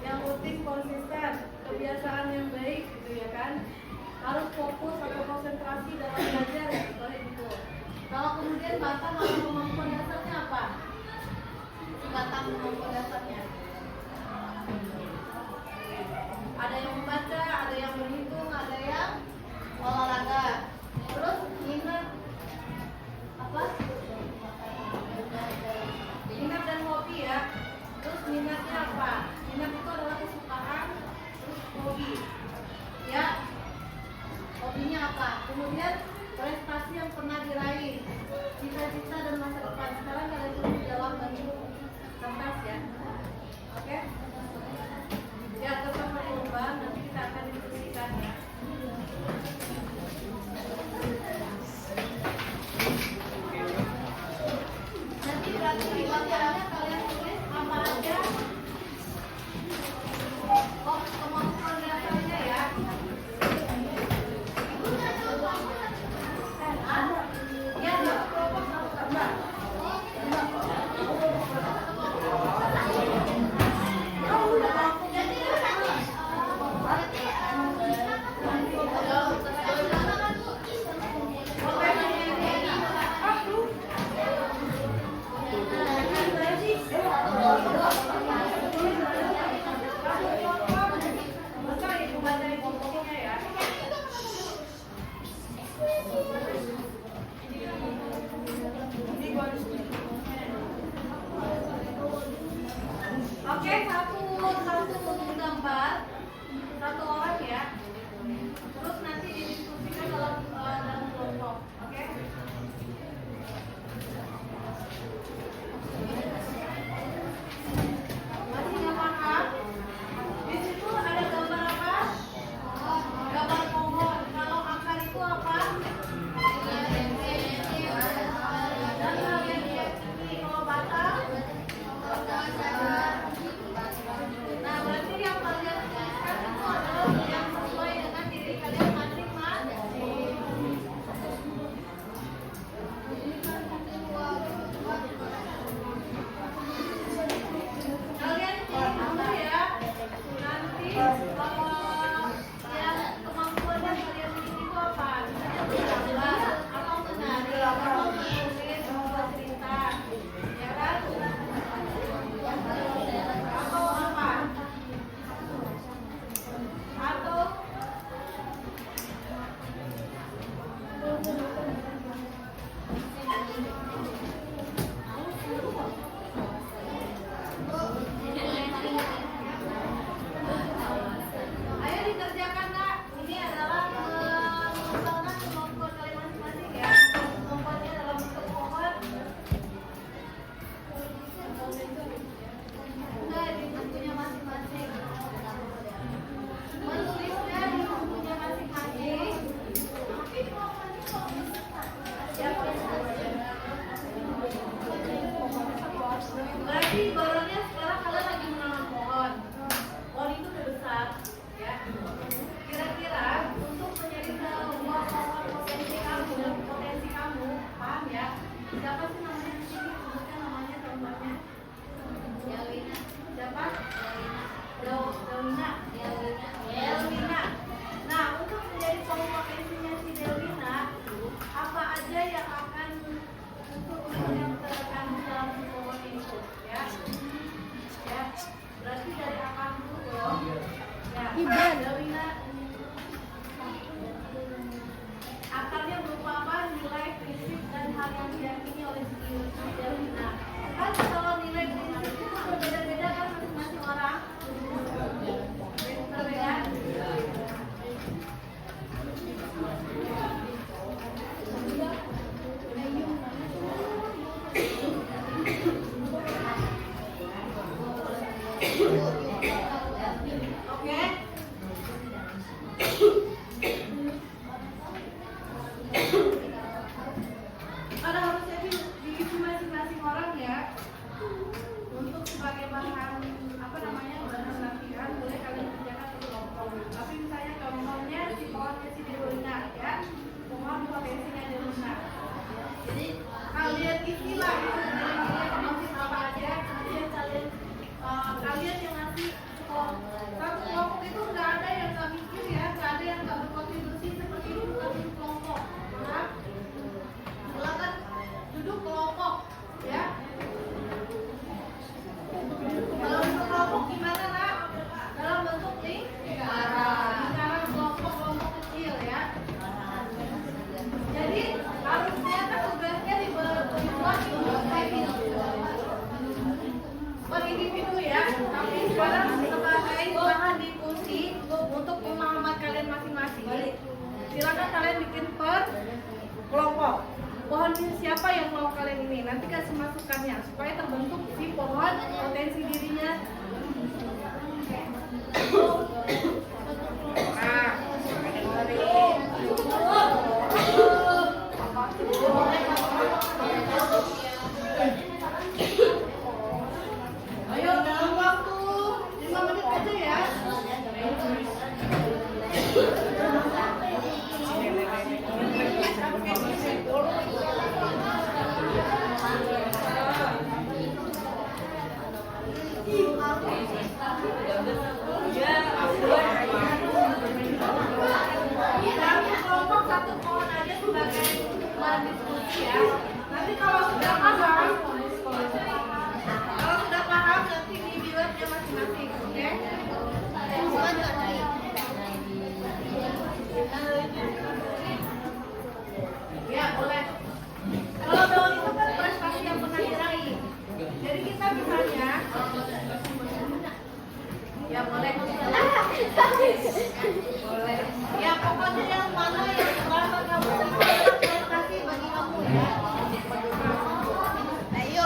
yang rutin konsisten, kebiasaan yang baik gitu ya kan. Harus fokus atau konsentrasi dalam belajar ya gitu. Kalau kemudian batang atau kemampuan dasarnya apa? Batang kemampuan dasarnya ada yang membaca, ada yang berhitung, ada yang olahraga. Terus minat apa? Minat dan hobi ya. Terus minatnya apa? Minat itu adalah kesukaan, terus hobi. Ya. Hobinya apa? Kemudian prestasi yang pernah diraih, cita-cita dan masa depan. Sekarang kalian tulis dalam bentuk kertas ya. Oke? Ya, tetap berubah. Nanti kita akan diskusikan ya. Nanti berarti di bagiannya kalian tulis apa aja. Oh, kemampuan dasarnya ya. Ya, kelompok satu tambah. akan unsur-unsur yang terkandung dalam pohon itu, ya. Ya, berarti dari akar dulu dong. Ya, dari akarnya berupa apa? Nilai, prinsip, dan hal yang diyakini oleh si Delina. Kan kalau nilai prinsip itu berbeda-beda kan masing-masing orang. Berbeda. Oke. Ada harusnya diisi masing-masing orang ya. Untuk sebagai bahan apa namanya bahan latihan boleh kalian kerjakan di kelompok. Tapi misalnya contohnya si pohonnya si Delina ya, pohon potensinya Delina. Jadi kalian isilah masing apa aja, kemudian kalian yang ngasih satu kelompok itu nggak ada yang nggak mikir ya, nggak ada yang nggak berkontribusi seperti itu bukan kelompok. Nah, silakan duduk kelompok ya. Kalau untuk kelompok gimana nak? Dalam bentuk lingkaran kelompok kecil ya. Jadi harusnya kan tugasnya dibuat per individu ya. Tapi sekarang sebagai bahan diskusi untuk pemahaman kalian masing-masing, silakan kalian bikin per kelompok. Pohon siapa yang mau kalian ini? Nanti kasih masukannya supaya terbentuk si pohon potensi dirinya. Ayo dalam waktu 5 menit aja ya. Kelompok satu pohon aja sebagai bahan diskusi ya. Nanti kalau sudah paham, nanti dibuatnya masing-masing, oke? Ya boleh. Kalau daun itu kan prestasi yang pernah diraih. Jadi kita misalnya, ya boleh. Boleh. Ya pokoknya yang mana yang merasa kamu prestasi bagi kamu ya. Ayo,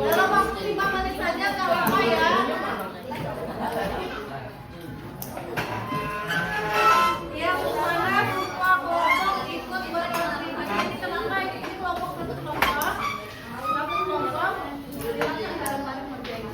dalam waktu 5 menit saja nggak apa-apa ya. Yang mana semua kelompok ikut berkontribusi. Ini kenapa ini kelompok satu kelompok, silakan bareng-bareng kerjain.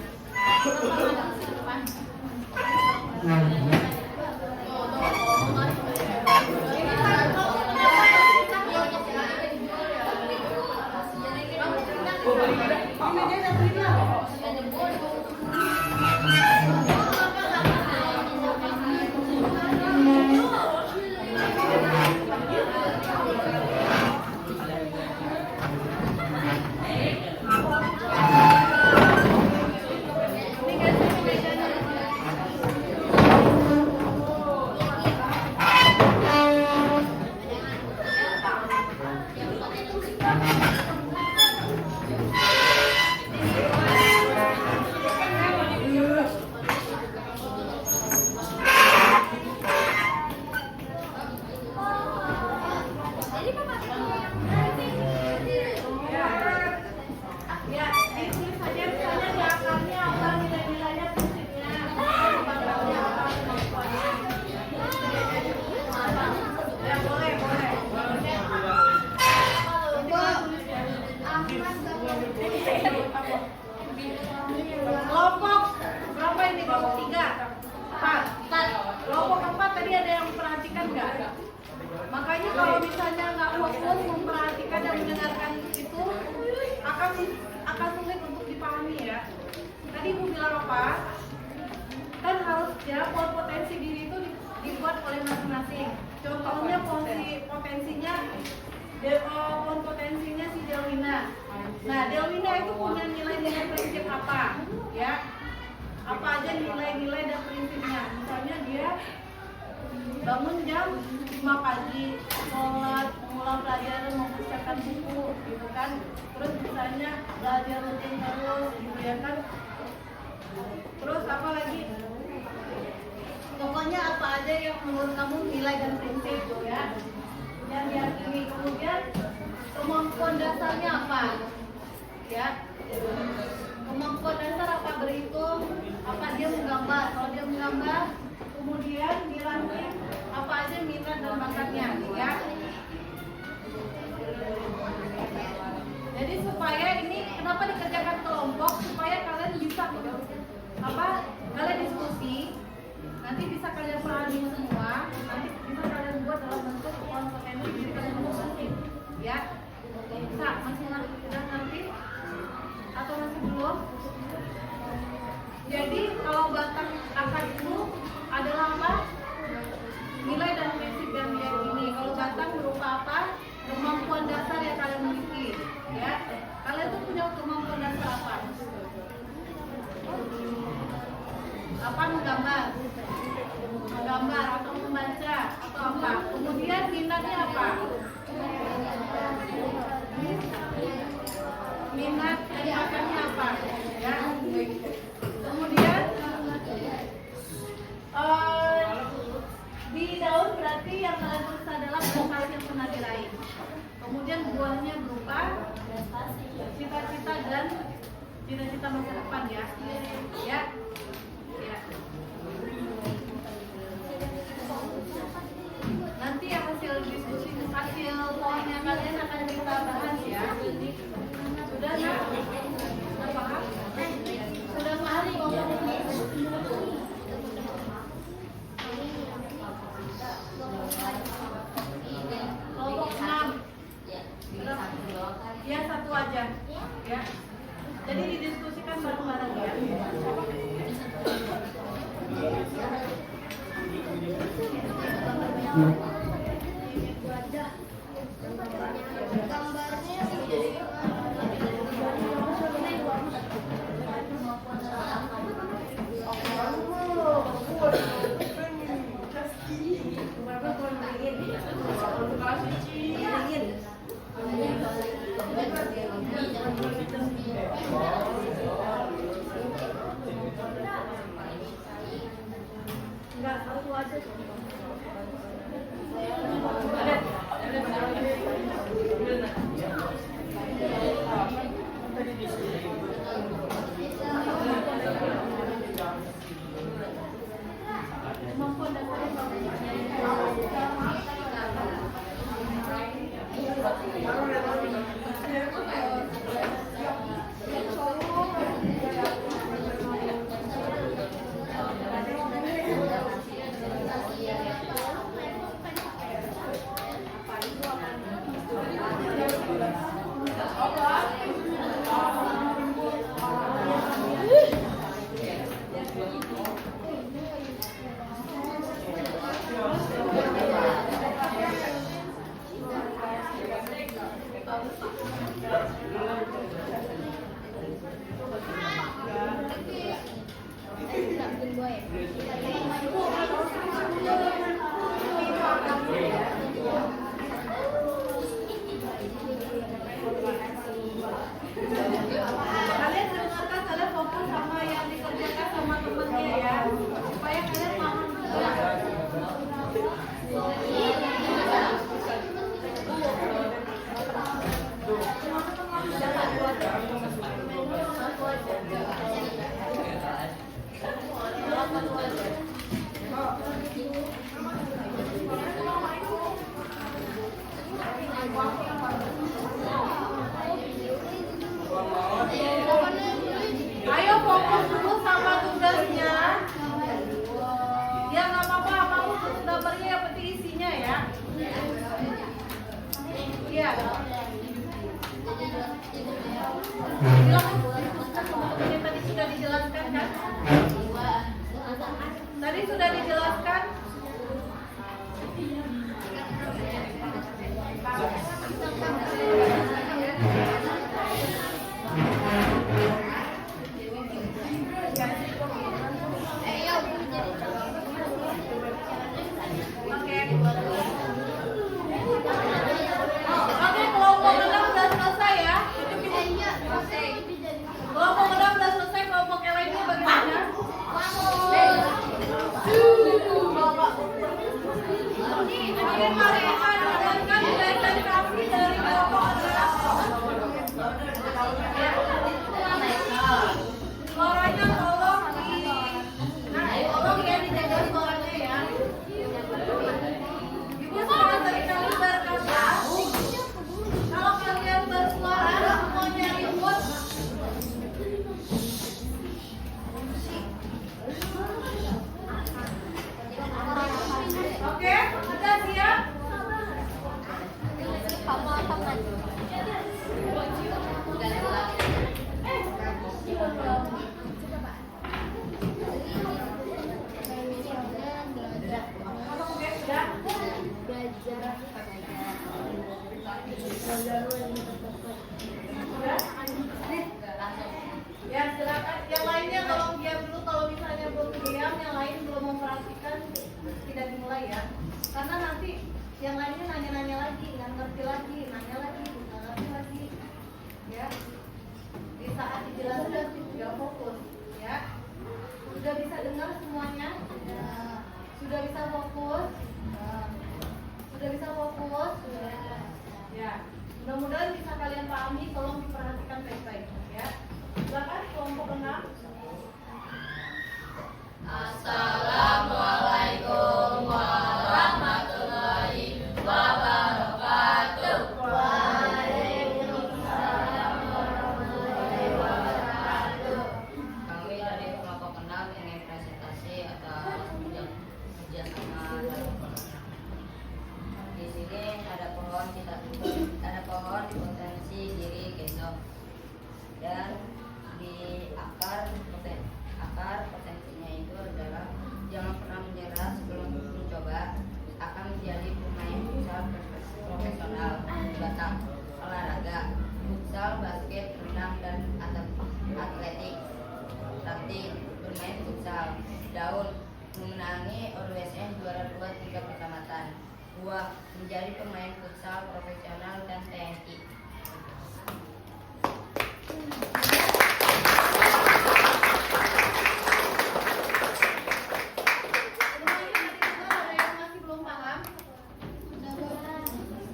Kelompok berapa ini? Kelompok 3, 4. Kelompok 4 tadi ada yang memperhatikan nggak? Makanya kalau misalnya nggak fokus memperhatikan dan mendengarkan itu akan sulit untuk dipahami ya. Tadi Ibu bilang apa? Kan harus Ya, potensi diri itu dibuat oleh masing-masing. Contohnya potensinya si Delwina. Nah, Delwina itu punya nilai-nilai prinsip apa? Ya, apa aja nilai-nilai dan prinsipnya? Misalnya dia bangun jam 5 pagi, sholat, mengulang pelajaran, mempersiapkan buku, gitu kan? Terus misalnya belajar rutin terus, gitu ya kan? Terus apa lagi? Pokoknya apa aja yang menurut kamu nilai dan prinsip, ya? Yang diyakini. Kemudian kemampuan dasarnya apa? Ya, kemampuan dasar apa? Berhitung, apa dia menggambar? Kalau dia menggambar, kemudian diranting apa aja minat dan bakatnya, ya. Jadi supaya ini kenapa dikerjakan kelompok, supaya kalian bisa kalian diskusi, nanti bisa kalian pahami semua, nanti bisa kalian buat dalam bentuk kompetensi diri kalian masing-masing, ya. Bisa, masih sudah ngerti atau masih belum? Jadi kalau batang akar itu adalah apa? Nilai dan prinsip yang diyakini. Kalau batang berupa apa? Kemampuan dasar yang kalian miliki, ya. Kalian tuh punya kemampuan dasar apa? Apa? Menggambar atau membaca atau apa? Kemudian minatnya apa? Minat dan bakatnya apa? Ya. Kemudian di daun berarti yang kalian tulis adalah prestasi yang pernah diraih. Kemudian buahnya berupa cita-cita dan cita-cita masa depan, ya. Ya. Ya. Nanti hasil diskusi, hasil poinnya kalian akan kita bahas, ya. Sudah, nak? Sudah paham? Sudah paham kompetensi? Kelompok 6. Ya, satu aja. Ya. Jadi didiskusikan bareng-bareng, ya. Enggak, satu aja. Kalian dengarkan, kalian fokus sama yang dikerjakan sama temennya, ya, supaya kalian paham juga. Ayo fokus dulu sama tugasnya. Ya nggak apa-apa, kamu tulis gambarnya yang penting isinya, ya. Iya. Yang tadi sudah dijelaskan, kan? Tadi sudah dijelaskan? Oke. Oke, kelompok 6 udah selesai ya. Kelompok 6 udah selesai, kelompok yang lainnya bagaimana? Ini kali akan mendengarkan presentasi dari kelompok 6. Suaranya tolong ya dijaga suaranya ya. Ibu sudah sekali berkata, kalau kalian bersuara semuanya ribut. Oke, sudah siap? Oke, sudah? Ya silakan. Yang lainnya tolong diam dulu. Kalau misalnya belum diam, yang lain belum memperhatikan, tidak dimulai ya. Karena nanti yang lainnya nanya-nanya lagi, nggak ngerti lagi, nanya lagi, nggak ngerti lagi. Ya. Di saat dijelaskan tidak fokus. Ya. Sudah bisa dengar semuanya? Sudah bisa fokus? Sudah bisa fokus? Ya. Mudah-mudahan bisa kalian pahami, tolong diperhatikan baik-baik ya. Silakan kelompok 6. Assalamualaikum warahmatullahi wabarakatuh. Waalaikumsalam warahmatullahi wabarakatuh. Kami dari kelompok 6 ingin presentasi atas kerjasama dalam di sini ada pohon potensi diri gendong, dan di akar potensinya itu adalah jangan pernah menyerah sebelum mencoba, akan menjadi pemain futsal profesional di Batam. Olahraga futsal, basket, renang, dan atletik. Taktik bermain futsal. Daun memenangi ODWSN juara 2 3 kecamatan. Buah menjadi pemain futsal profesional dan TNI.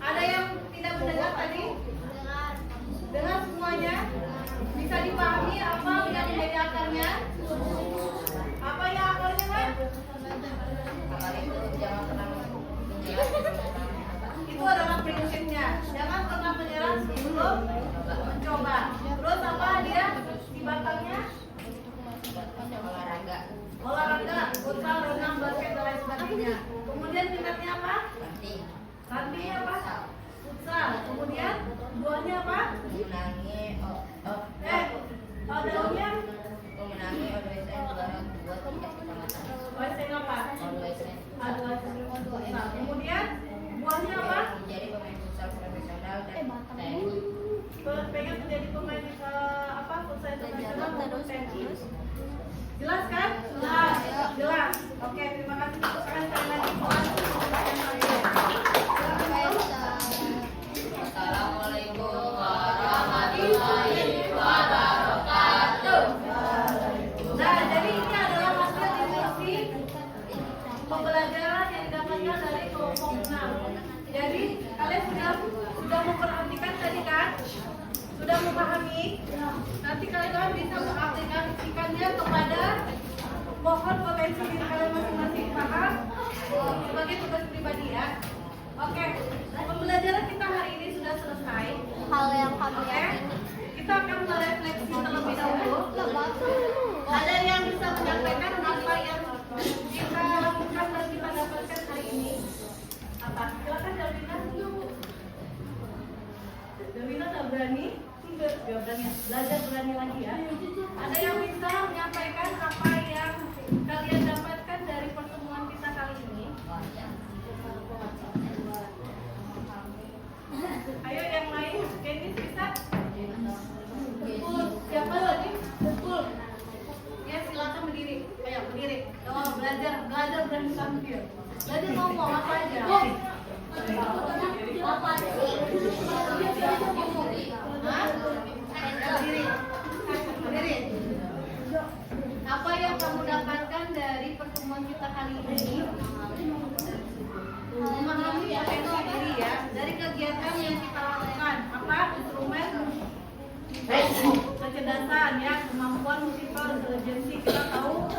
Ada yang tidak mendengar tadi? Dengar semuanya? Bisa dipahami apa yang menjadi akarnya? Apa yang akarnya, Pak? Akar itu jangan pernah menyerah. Itu adalah prinsipnya. Jangan pernah menyerah sebelum mencoba. Terus apa dia di batangnya? Olahraga, futsal, renang, basket, dan lain sebagainya. Kemudian tingkatnya apa? Rantingnya apa? Futsal. Kemudian buahnya apa? Daunnya? Memenangi ODWSN juara 2 3 kecamatan. OSN apa? ODWSN Futsal. Kemudian buahnya apa? menjadi pemain futsal profesional dan TNI. Pengen menjadi pemain futsal internasional maupun TNI. Jelas kan? Jelas. Oke, terima kasih. Sekarang sekali lagi mohon Assalamualaikum warahmatullahi wabarakatuh. Nah, jadi ini adalah hasil diskusi pembelajaran yang didapatkan dari kelompok 6. Jadi kalian sudah memperhatikan tadi kan? Sudah memahami? Nanti kalian bisa mengaplikasikannya kepada pohon potensi diri kalian masing-masing. Paham? Sebagai tugas pribadi ya. Oke, pembelajaran kita hari ini sudah selesai. Hal yang kami Oke, kita akan merefleksi terlebih dahulu. Ada yang bisa menyampaikan apa yang kita lakukan dan kita dapatkan hari ini? Apa? Silakan Delvina. Delvina nggak berani? Enggak berani. Belajar berani lagi ya. Ada yang bisa menyampaikan apa yang kalian dapatkan dari pertemuan Tampil. Jadi ngomong apa aja? Apa sih? Hah? Berdiri. Berdiri. Apa yang kamu dapatkan dari pertemuan kita kali ini? Memahami potensi diri ya. Dari kegiatan yang kita lakukan. Apa? Instrumen kecerdasan ya, kemampuan multiple intelijensi. Kita tahu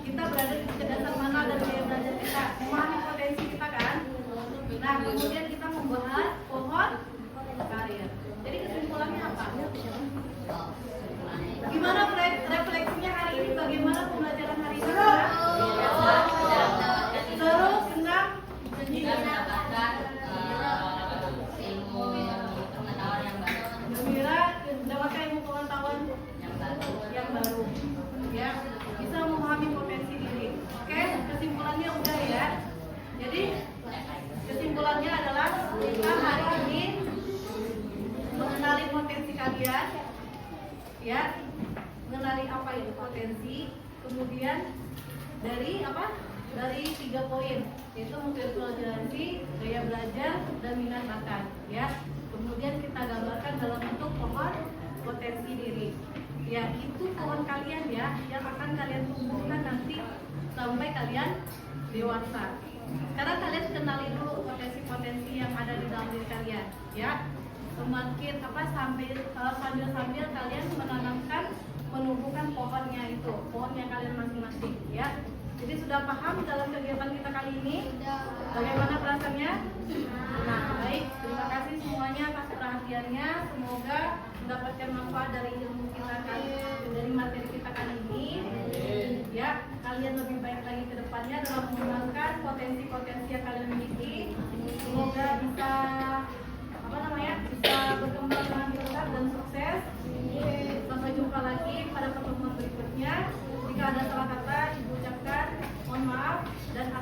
kita berada di kecerdasan mana dan daya belajar kita. Memahami potensi kita kan. Nah, kemudian kita membahas pohon karir. Jadi kesimpulannya apa? Gimana refleksinya hari ini? Bagaimana pembelajaran hari ini? Seru, senang, Mendapatkan ilmu pengetahuan yang baru. gembira, mendapatkan ilmu pengetahuan yang baru. Ya, bisa memahami potensi diri. Oke, kesimpulannya udah ya. Jadi kesimpulannya adalah kita hari ini mengenali potensi kalian, ya, mengenali apa itu potensi, kemudian dari apa? Dari 3 poin, yaitu multiplikasi, gaya belajar, dan minat bakat, ya. Kemudian kita gambarkan dalam bentuk pohon potensi diri. Ya, itu pohon kalian ya, yang akan kalian tumbuhkan nanti sampai kalian dewasa. Karena kalian kenali dulu potensi-potensi yang ada di dalam diri kalian, ya. Semakin apa sambil kalian menanamkan, menumbuhkan pohonnya itu, pohonnya kalian masing-masing, ya. Jadi sudah paham dalam kegiatan kita kali ini? Bagaimana perasaannya? Nah, baik. Terima kasih semuanya atas perhatiannya. Semoga mendapatkan manfaat dari ilmu kita dari materi kita kali ini. Ya, kalian lebih baik lagi ke depannya dalam mengembangkan potensi-potensi yang kalian miliki. Semoga bisa bisa berkembang dengan besar dan sukses. Sampai jumpa lagi pada pertemuan berikutnya. Jika ada salah kata, ibu ucapkan mohon maaf dan